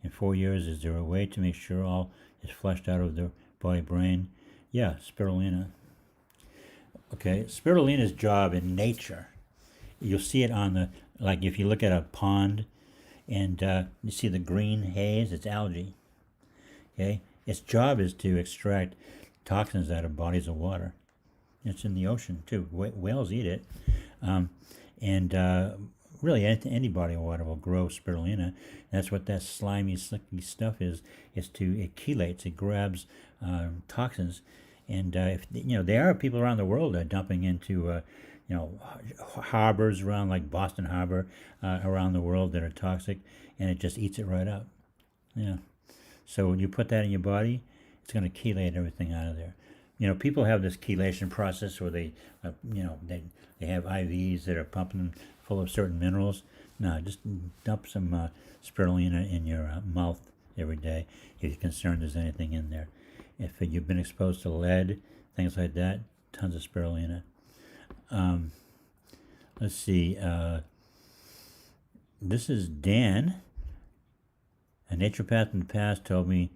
In 4 years, is there a way to make sure all is flushed out of the body-brain? Yeah, spirulina. Okay, spirulina's job in nature, you'll see it on like if you look at a pond and you see the green haze, it's algae. Okay, its job is to extract toxins out of bodies of water. It's in the ocean too. Whales eat it, and really any body of water will grow spirulina. That's what that slimy, slicky stuff is it chelates, it grabs toxins, and if there are people around the world that are dumping into harbors around like Boston Harbor around the world that are toxic, and it just eats it right up. Yeah. So when you put that in your body, it's going to chelate everything out of there. People have this chelation process where they have IVs that are pumping full of certain minerals. No, just dump some spirulina in your mouth every day if you're concerned there's anything in there. If you've been exposed to lead, things like that, tons of spirulina. Let's see. This is Dan. A naturopath in the past told me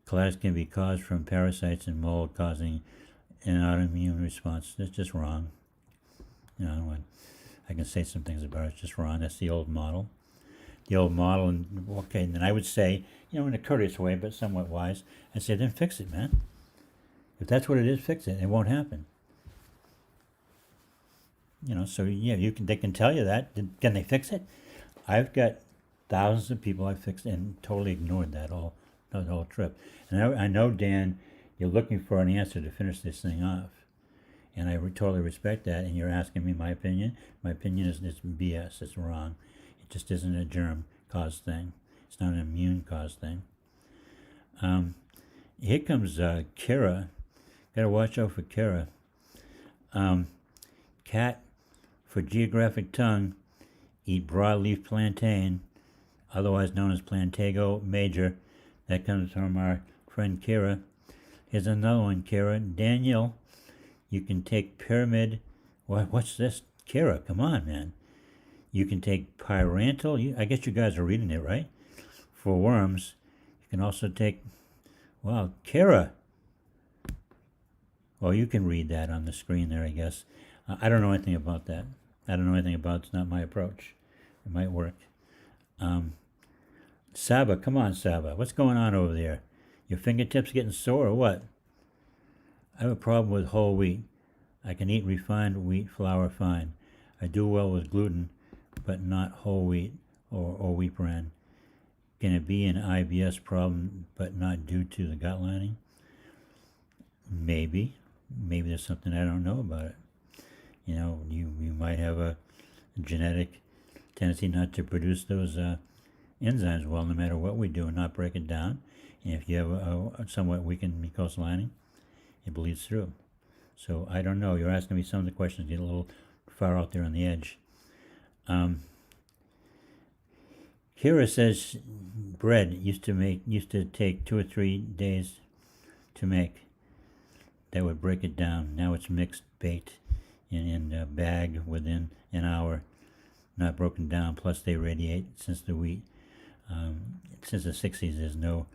colitis can be caused from parasites and mold causing an autoimmune response. That's just wrong. I can say some things about it. It's just wrong. That's the old model. And then I would say, in a courteous way, but somewhat wise, I'd say, then fix it, man. If that's what it is, fix it. It won't happen. So yeah, they can tell you that. Can they fix it? I've got thousands of people I fixed and totally ignored that whole trip. And I know, Dan, you're looking for an answer to finish this thing off. And I totally respect that, and you're asking me my opinion. My opinion is it's BS. It's wrong. It just isn't a germ-caused thing. It's not an immune-caused thing. Here comes Kira. Got to watch out for Kira. Cat, for geographic tongue, eat broadleaf plantain, otherwise known as Plantago major. That comes from our friend Kira. Here's another one, Kira. Daniel, you can take pyramid. What's this? Kira, come on, man. You can take pyrantel. I guess you guys are reading it, right? For worms. You can also take, wow, Kira. Well, you can read that on the screen there, I guess. I don't know anything about that. I don't know anything about it. It's not my approach. It might work. Saba, come on, Saba. What's going on over there? Your fingertips getting sore or what? I have a problem with whole wheat. I can eat refined wheat flour fine. I do well with gluten, but not whole wheat or wheat bran. Can it be an IBS problem, but not due to the gut lining? Maybe. Maybe there's something I don't know about it. You might have a genetic tendency not to produce those enzymes well, no matter what we do, and not break it down. And if you have a somewhat weakened mucosal lining, it bleeds through. So I don't know. You're asking me some of the questions get a little far out there on the edge. Kira says bread used to take 2 or 3 days to make. That would break it down. Now it's mixed, baked in a bag within an hour, not broken down. Plus they radiate since the wheat. Since the 60s,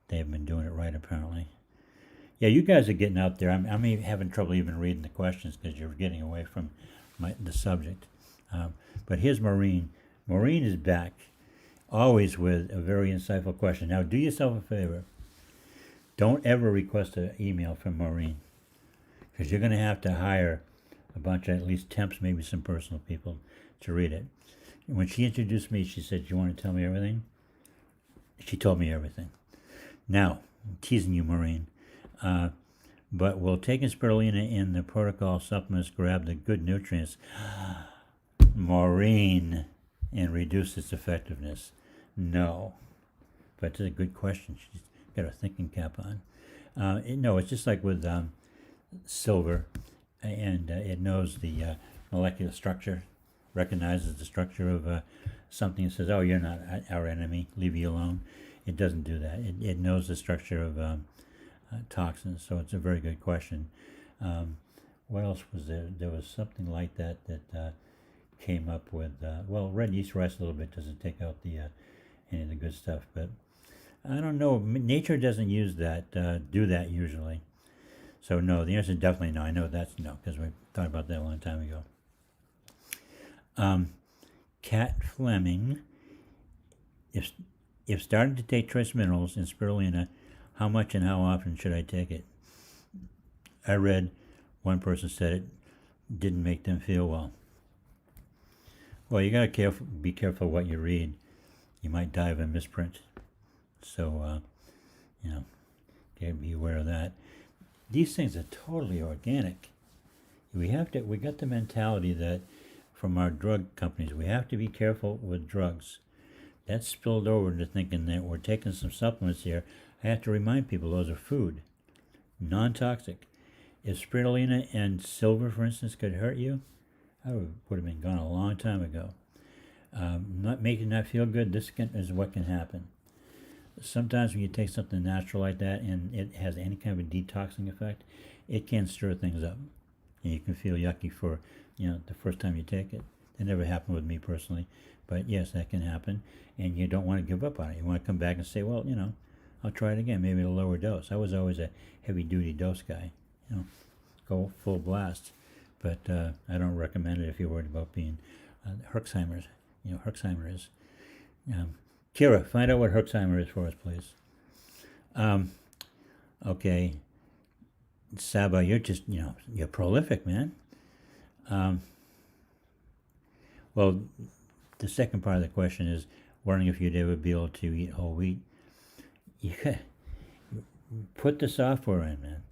they have been doing it right apparently. Yeah, you guys are getting out there. I'm having trouble even reading the questions because you're getting away from the subject. But here's Maureen. Maureen is back, always with a very insightful question. Now, do yourself a favor. Don't ever request an email from Maureen, because you're going to have to hire a bunch of at least temps, maybe some personal people, to read it. And when she introduced me, she said, "You want to tell me everything?" She told me everything. Now, I'm teasing you, Maureen. But will taking spirulina in the protocol supplements grab the good nutrients, Maureen, and reduce its effectiveness? No. But it's a good question. She's got her thinking cap on. No, it's just like with silver, and it knows the molecular structure, recognizes the structure of something, and says, "Oh, you're not our enemy, leave you alone." It doesn't do that. It knows the structure of toxins, so it's a very good question. What else was there? There was something like that came up with, red yeast rice a little bit doesn't take out any of the good stuff, but I don't know. Nature doesn't use that, do that usually. So no, the answer is definitely no. I know that's no, because we thought about that a long time ago. Kat Fleming, if starting to take trace minerals in spirulina, how much and how often should I take it? I read one person said it didn't make them feel well. Well, you got to be careful what you read. You might die of a misprint. So, be aware of that. These things are totally organic. We got the mentality that from our drug companies, we have to be careful with drugs. That's spilled over into thinking that we're taking some supplements here. I have to remind people those are food, non-toxic. If spirulina and silver, for instance, could hurt you, I would have been gone a long time ago. Not making that feel good, this is what can happen. Sometimes when you take something natural like that and it has any kind of a detoxing effect, it can stir things up. And you can feel yucky for, the first time you take it. That never happened with me personally. But yes, that can happen. And you don't want to give up on it. You want to come back and say, well, I'll try it again, maybe at a lower dose. I was always a heavy-duty dose guy. Go full blast. But I don't recommend it if you're worried about being Herxheimer's. Herxheimer is. Kira, find out what Herxheimer is for us, please. Okay, Saba, you're just, you're prolific, man. Well, the second part of the question is wondering if you'd ever be able to eat whole wheat. You put the software in, man.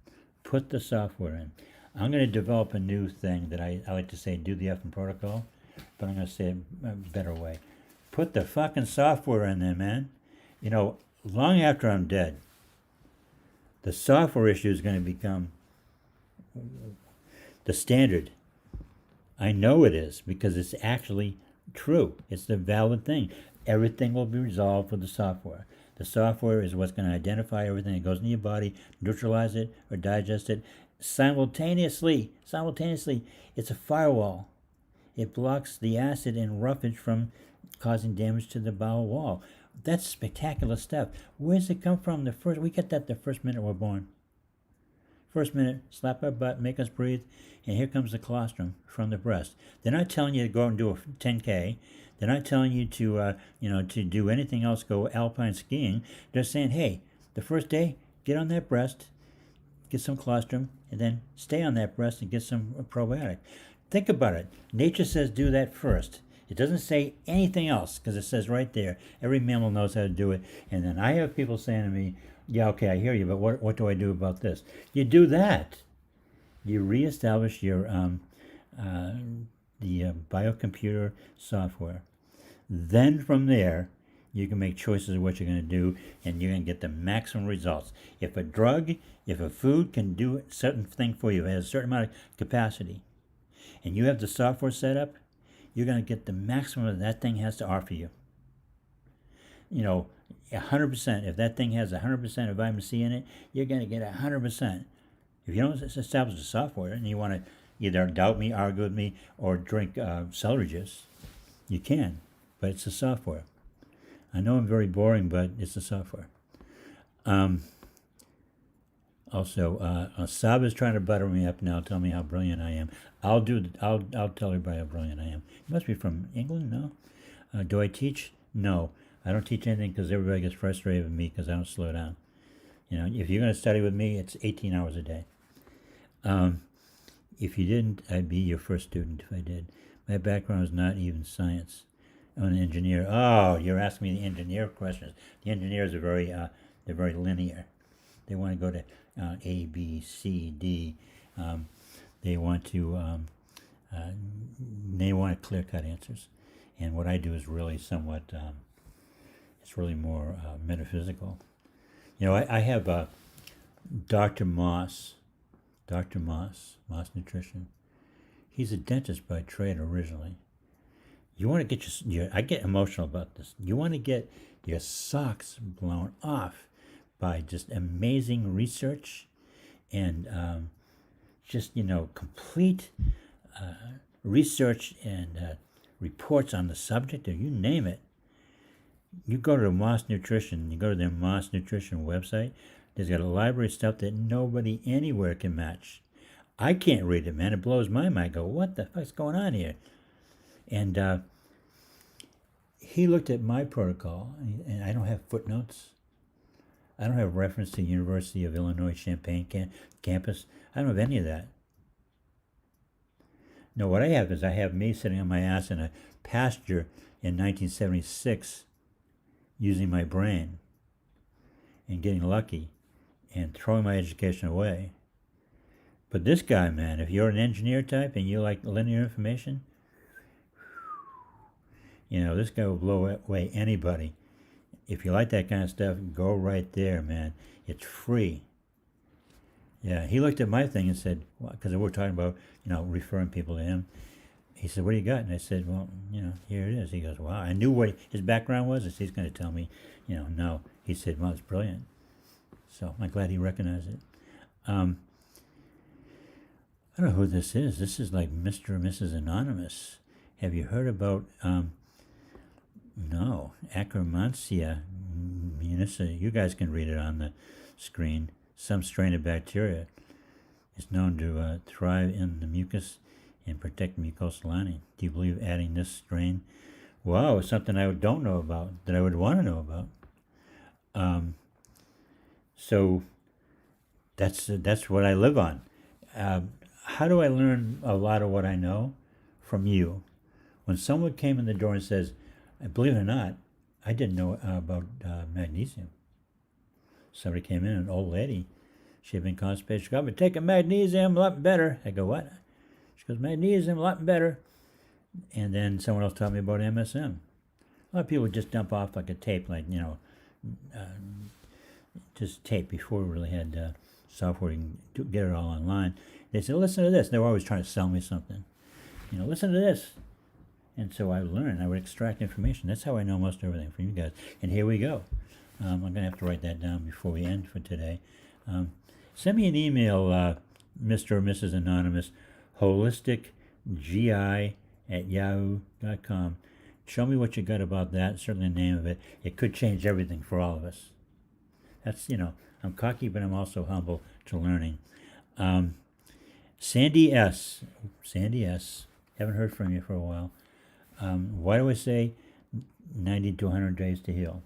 Put the software in. I'm going to develop a new thing that I like to say, do the effing protocol, but I'm going to say it a better way. Put the fucking software in there, man. Long after I'm dead, the software issue is going to become the standard. I know it is because it's actually true. It's the valid thing. Everything will be resolved with the software. The software is what's going to identify everything that goes in your body, neutralize it or digest it simultaneously. It's a firewall. It blocks the acid and roughage from causing damage to the bowel wall. That's spectacular stuff. Where does it come from? We get that the first minute we're born. First minute, slap our butt, make us breathe, and here comes the colostrum from the breast. They're not telling you to go and do a 10K. They're not telling you to, to do anything else, go alpine skiing. They're saying, hey, the first day, get on that breast, get some colostrum, and then stay on that breast and get some probiotic. Think about it. Nature says do that first. It doesn't say anything else because it says right there, every mammal knows how to do it. And then I have people saying to me, yeah, okay, I hear you, but what do I do about this? You do that. You reestablish your the biocomputer software. Then from there, you can make choices of what you're going to do, and you're going to get the maximum results. If a food can do a certain thing for you, it has a certain amount of capacity, and you have the software set up, you're going to get the maximum that thing has to offer you. 100%. If that thing has 100% of vitamin C in it, you're going to get 100%. If you don't establish the software and you want to either doubt me, argue with me, or drink celery juice, you can. But it's the software. I know I'm very boring, but it's the software. Also, Saba's trying to butter me up now, tell me how brilliant I am. I'll tell everybody how brilliant I am. You must be from England, no? Do I teach? No. I don't teach anything because everybody gets frustrated with me because I don't slow down. If you're going to study with me, it's 18 hours a day. If you didn't, I'd be your first student if I did. My background is not even science. I'm an engineer. Oh, you're asking me the engineer questions. The engineers are they're very linear. They want to go to A, B, C, D. They want clear-cut answers. And what I do is really somewhat, it's really more metaphysical. I have Dr. Moss Nutrition. He's a dentist by trade originally. You want to get I get emotional about this. You want to get your socks blown off by just amazing research and complete research and reports on the subject, or you name it. You go to Moss Nutrition, you go to their Moss Nutrition website, there's got a library of stuff that nobody anywhere can match. I can't read it, man. It blows my mind. I go, what the fuck's going on here? And he looked at my protocol, and I don't have footnotes. I don't have reference to University of Illinois Champaign campus. I don't have any of that. No, what I have is I have me sitting on my ass in a pasture in 1976 using my brain and getting lucky and throwing my education away. But this guy, man, if you're an engineer type and you like linear information, this guy will blow away anybody. If you like that kind of stuff, go right there, man. It's free. Yeah, he looked at my thing and said, because we're talking about, referring people to him. He said, what do you got? And I said, well, here it is. He goes, wow. I knew what his background was. He's going to tell me, no. He said, well, it's brilliant. So I'm glad he recognized it. I don't know who this is. This is like Mr. or Mrs. Anonymous. Have you heard about, no, Akkermansia municia? You guys can read it on the screen. Some strain of bacteria is known to thrive in the mucus and protect mucosal lining. Do you believe adding this strain? Wow, it's something I don't know about, that I would want to know about. So That's what I live on. How do I learn a lot of what I know? From you. When someone came in the door and says, believe it or not, I didn't know about magnesium. Somebody came in, an old lady. She had been constipated. She goes, I've been taking magnesium a lot better. I go, what? She goes, magnesium a lot better. And then someone else taught me about MSM. A lot of people would just dump off like a tape, like, just tape before we really had software to get it all online. They said, listen to this. They were always trying to sell me something. Listen to this. And so I learned. I would extract information. That's how I know most everything from you guys. And here we go. I'm going to have to write that down before we end for today. Send me an email, Mr. or Mrs. Anonymous, holisticgi@yahoo.com. Show me what you got about that, certainly the name of it. It could change everything for all of us. That's, I'm cocky, but I'm also humble to learning. Sandy S. Haven't heard from you for a while. Why do I say 90 to 100 days to heal?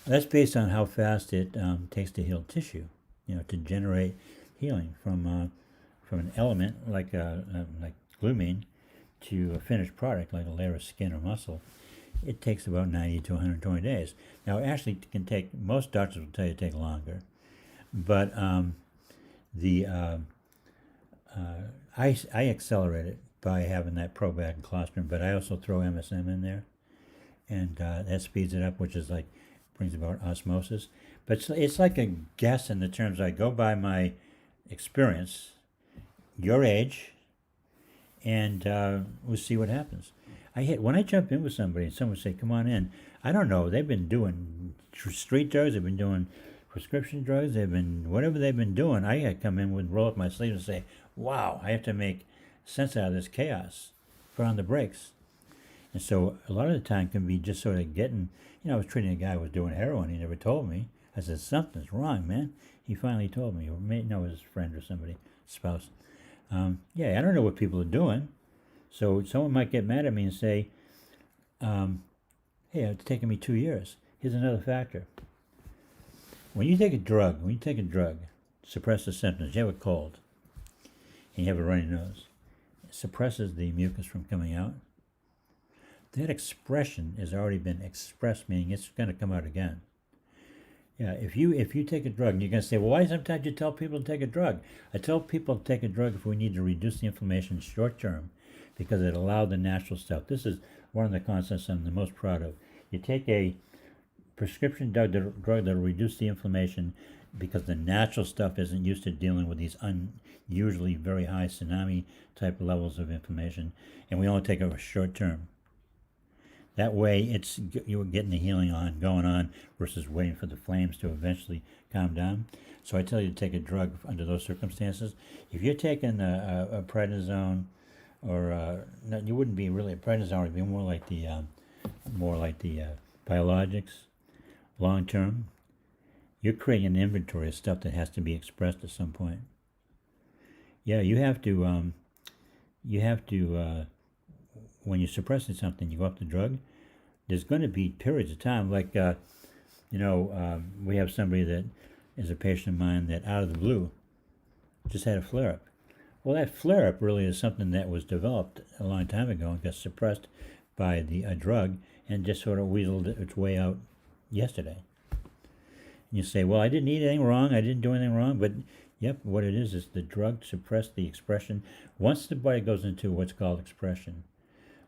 That's based on how fast it takes to heal tissue, to generate healing from an element like glumine to a finished product like a layer of skin or muscle. It takes about 90 to 120 days. Now, it actually can take, most doctors will tell you to take longer, but I accelerate it by having that probiotic and colostrum, but I also throw MSM in there, and that speeds it up, which is like, brings about osmosis. But it's like a guess in the terms I go by my experience, your age, and we'll see what happens. When I jump in with somebody and someone say, come on in, I don't know, they've been doing street drugs, they've been doing prescription drugs, whatever they've been doing, I got to come in with, roll up my sleeves and say, wow, I have to make sense out of this chaos, put on the brakes. And so a lot of the time can be just sort of getting, I was treating a guy who was doing heroin, he never told me. I said, something's wrong, man. He finally told me, or his friend or somebody, spouse. I don't know what people are doing. So someone might get mad at me and say, hey, it's taken me 2 years. Here's another factor. When you take a drug, suppress the symptoms, you have a cold, and you have a runny nose, it suppresses the mucus from coming out. That expression has already been expressed, meaning it's going to come out again. Yeah, if you take a drug, and you're going to say, well, why sometimes you tell people to take a drug? I tell people to take a drug if we need to reduce the inflammation short term, because it allowed the natural stuff. This is one of the concepts I'm the most proud of. You take a prescription drug that will reduce the inflammation because the natural stuff isn't used to dealing with these unusually very high tsunami type levels of inflammation, and we only take it for short term. That way, you're getting the healing going on versus waiting for the flames to eventually calm down. So I tell you to take a drug under those circumstances. If you're taking a prednisone, or no, you wouldn't be really a prednisone; it'd be more like the biologics. Long term, you're creating an inventory of stuff that has to be expressed at some point. Yeah, you have to. When you're suppressing something, you go up the drug. There's going to be periods of time, like we have somebody that is a patient of mine that out of the blue just had a flare-up. Well, that flare-up really is something that was developed a long time ago and got suppressed by a drug and just sort of weaseled its way out yesterday. And you say, well, I didn't eat anything wrong, I didn't do anything wrong, but yep, what it is the drug suppressed the expression. Once the body goes into what's called expression,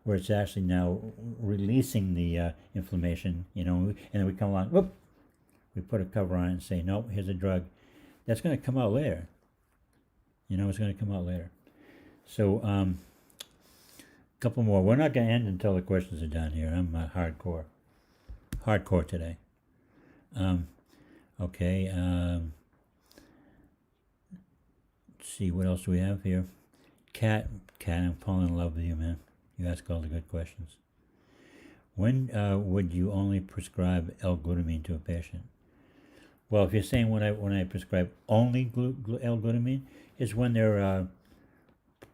where it's actually now releasing the inflammation, and then we come along, whoop, we put a cover on it and say, no, here's a drug. That's going to come out later. It's going to come out later. So, a couple more. We're not going to end until the questions are done here. I'm hardcore today. Okay. Let's see, what else do we have here? Cat, I'm falling in love with you, man. You ask all the good questions. When would you only prescribe L-glutamine to a patient? Well, if you're saying when I prescribe only L-glutamine, it's when they're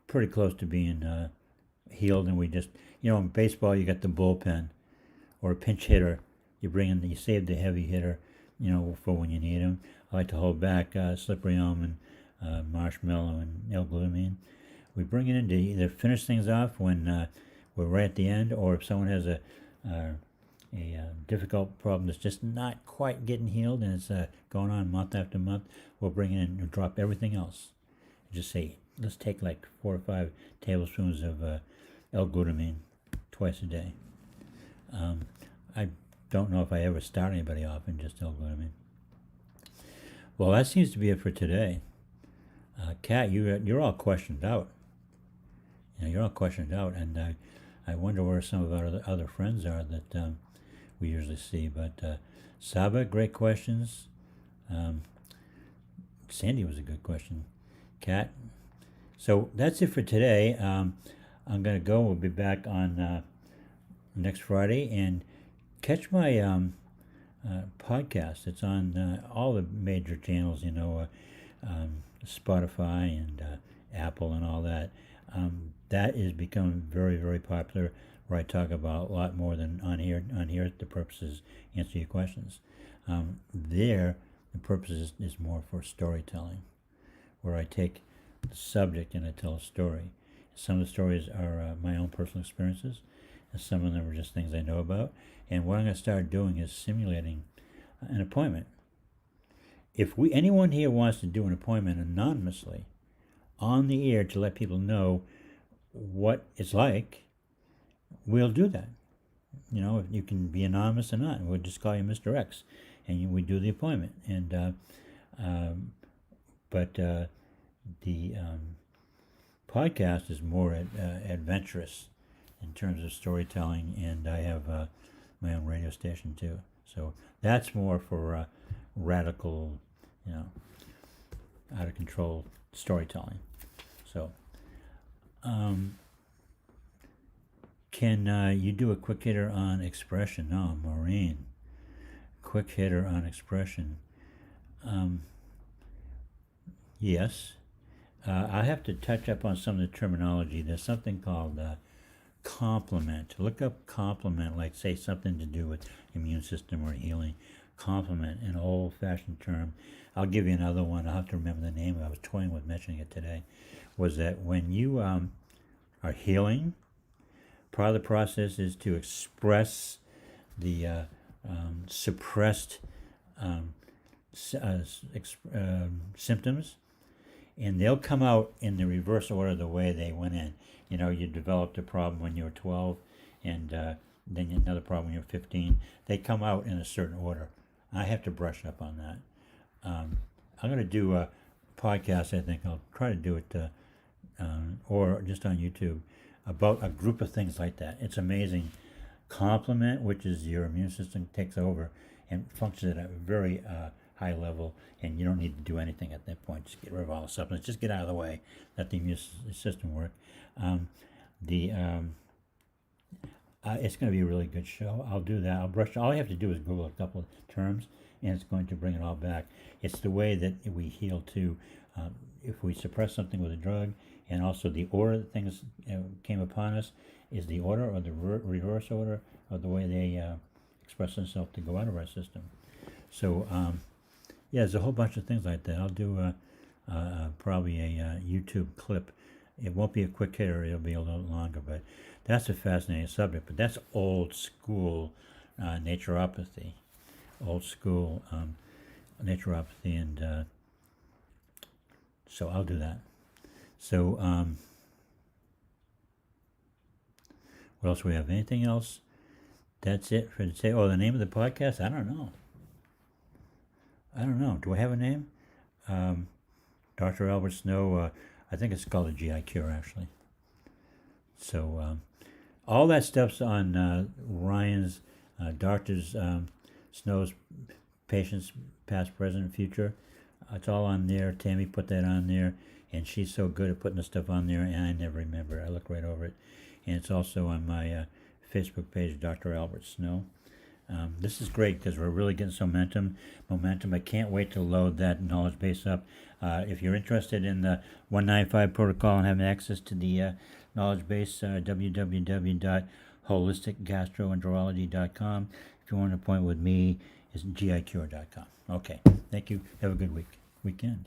pretty close to being healed, and we just, in baseball you got the bullpen or a pinch hitter. You save the heavy hitter for when you need them. I like to hold back slippery almond, marshmallow, and L-glutamine. We bring it in to either finish things off when we're right at the end, or if someone has a difficult problem that's just not quite getting healed and it's going on month after month, we'll bring it in and drop everything else. Just say, let's take like 4 or 5 tablespoons of L-glutamine twice a day. I don't know if I ever start anybody off in just L-glutamine. Well, that seems to be it for today. Kat, you're all questioned out. You're all questioned out, and I wonder where some of our other friends are that we usually see. But Saba, great questions. Sandy was a good question. Kat. So that's it for today. I'm going to go. We'll be back on next Friday. And catch my podcast. It's on all the major channels, Spotify and Apple and all that. That is becoming very, very popular, where I talk about a lot more than on here. On here, the purpose is answer your questions. There, the purpose is more for storytelling, where I take the subject and I tell a story. Some of the stories are my own personal experiences, and some of them are just things I know about. And what I'm going to start doing is simulating an appointment. If anyone here wants to do an appointment anonymously on the air to let people know what it's like, we'll do that. You can be anonymous or not. We'll just call you Mr. X, and we do the appointment. And but the podcast is more adventurous in terms of storytelling, and I have my own radio station too. So that's more for radical, out of control storytelling. So, can you do a quick hitter on expression? No, Maureen. Quick hitter on expression. Yes. I have to touch up on some of the terminology. There's something called complement. Look up complement, like say something to do with immune system or healing. Complement, an old-fashioned term. I'll give you another one. I'll have to remember the name. I was toying with mentioning it today. Was that when you are healing, part of the process is to express the suppressed symptoms, and they'll come out in the reverse order the way they went in. You developed a problem when you were 12, and then another problem when you were 15. They come out in a certain order. I have to brush up on that. I'm going to do a podcast, I think. I'll try to do it, or just on YouTube, about a group of things like that. It's amazing. Complement, which is your immune system takes over and functions at a very high level, and you don't need to do anything at that point. Just get rid of all the supplements. Just get out of the way. Let the immune system work. It's going to be a really good show. I'll do that. I'll brush. All I have to do is Google a couple of terms, and it's going to bring it all back. It's the way that we heal too. If we suppress something with a drug, and also the order that things came upon us, is the order or the reverse order of the way they express themselves to go out of our system. So, there's a whole bunch of things like that. I'll do probably a YouTube clip. It won't be a quick hitter. It'll be a little longer, but that's a fascinating subject. But that's old school naturopathy. Old school naturopathy, and so I'll do that. So, what else do we have? Anything else? That's it for today. Oh, the name of the podcast? I don't know. Do I have a name? Dr. Albert Snow, I think it's called a GI Cure, actually. So, all that stuff's on Ryan's, Dr. Snow's patients, past, present, future. It's all on there. Tammy put that on there, and she's so good at putting the stuff on there, and I never remember. I look right over it. And it's also on my Facebook page, Dr. Albert Snow. This is great because we're really getting some momentum. I can't wait to load that knowledge base up. If you're interested in the 195 protocol and having access to the knowledge base, www.holisticgastroenterology.com. If you want an appointment with me, It's gicure.com. Okay. Thank you. Have a good weekend.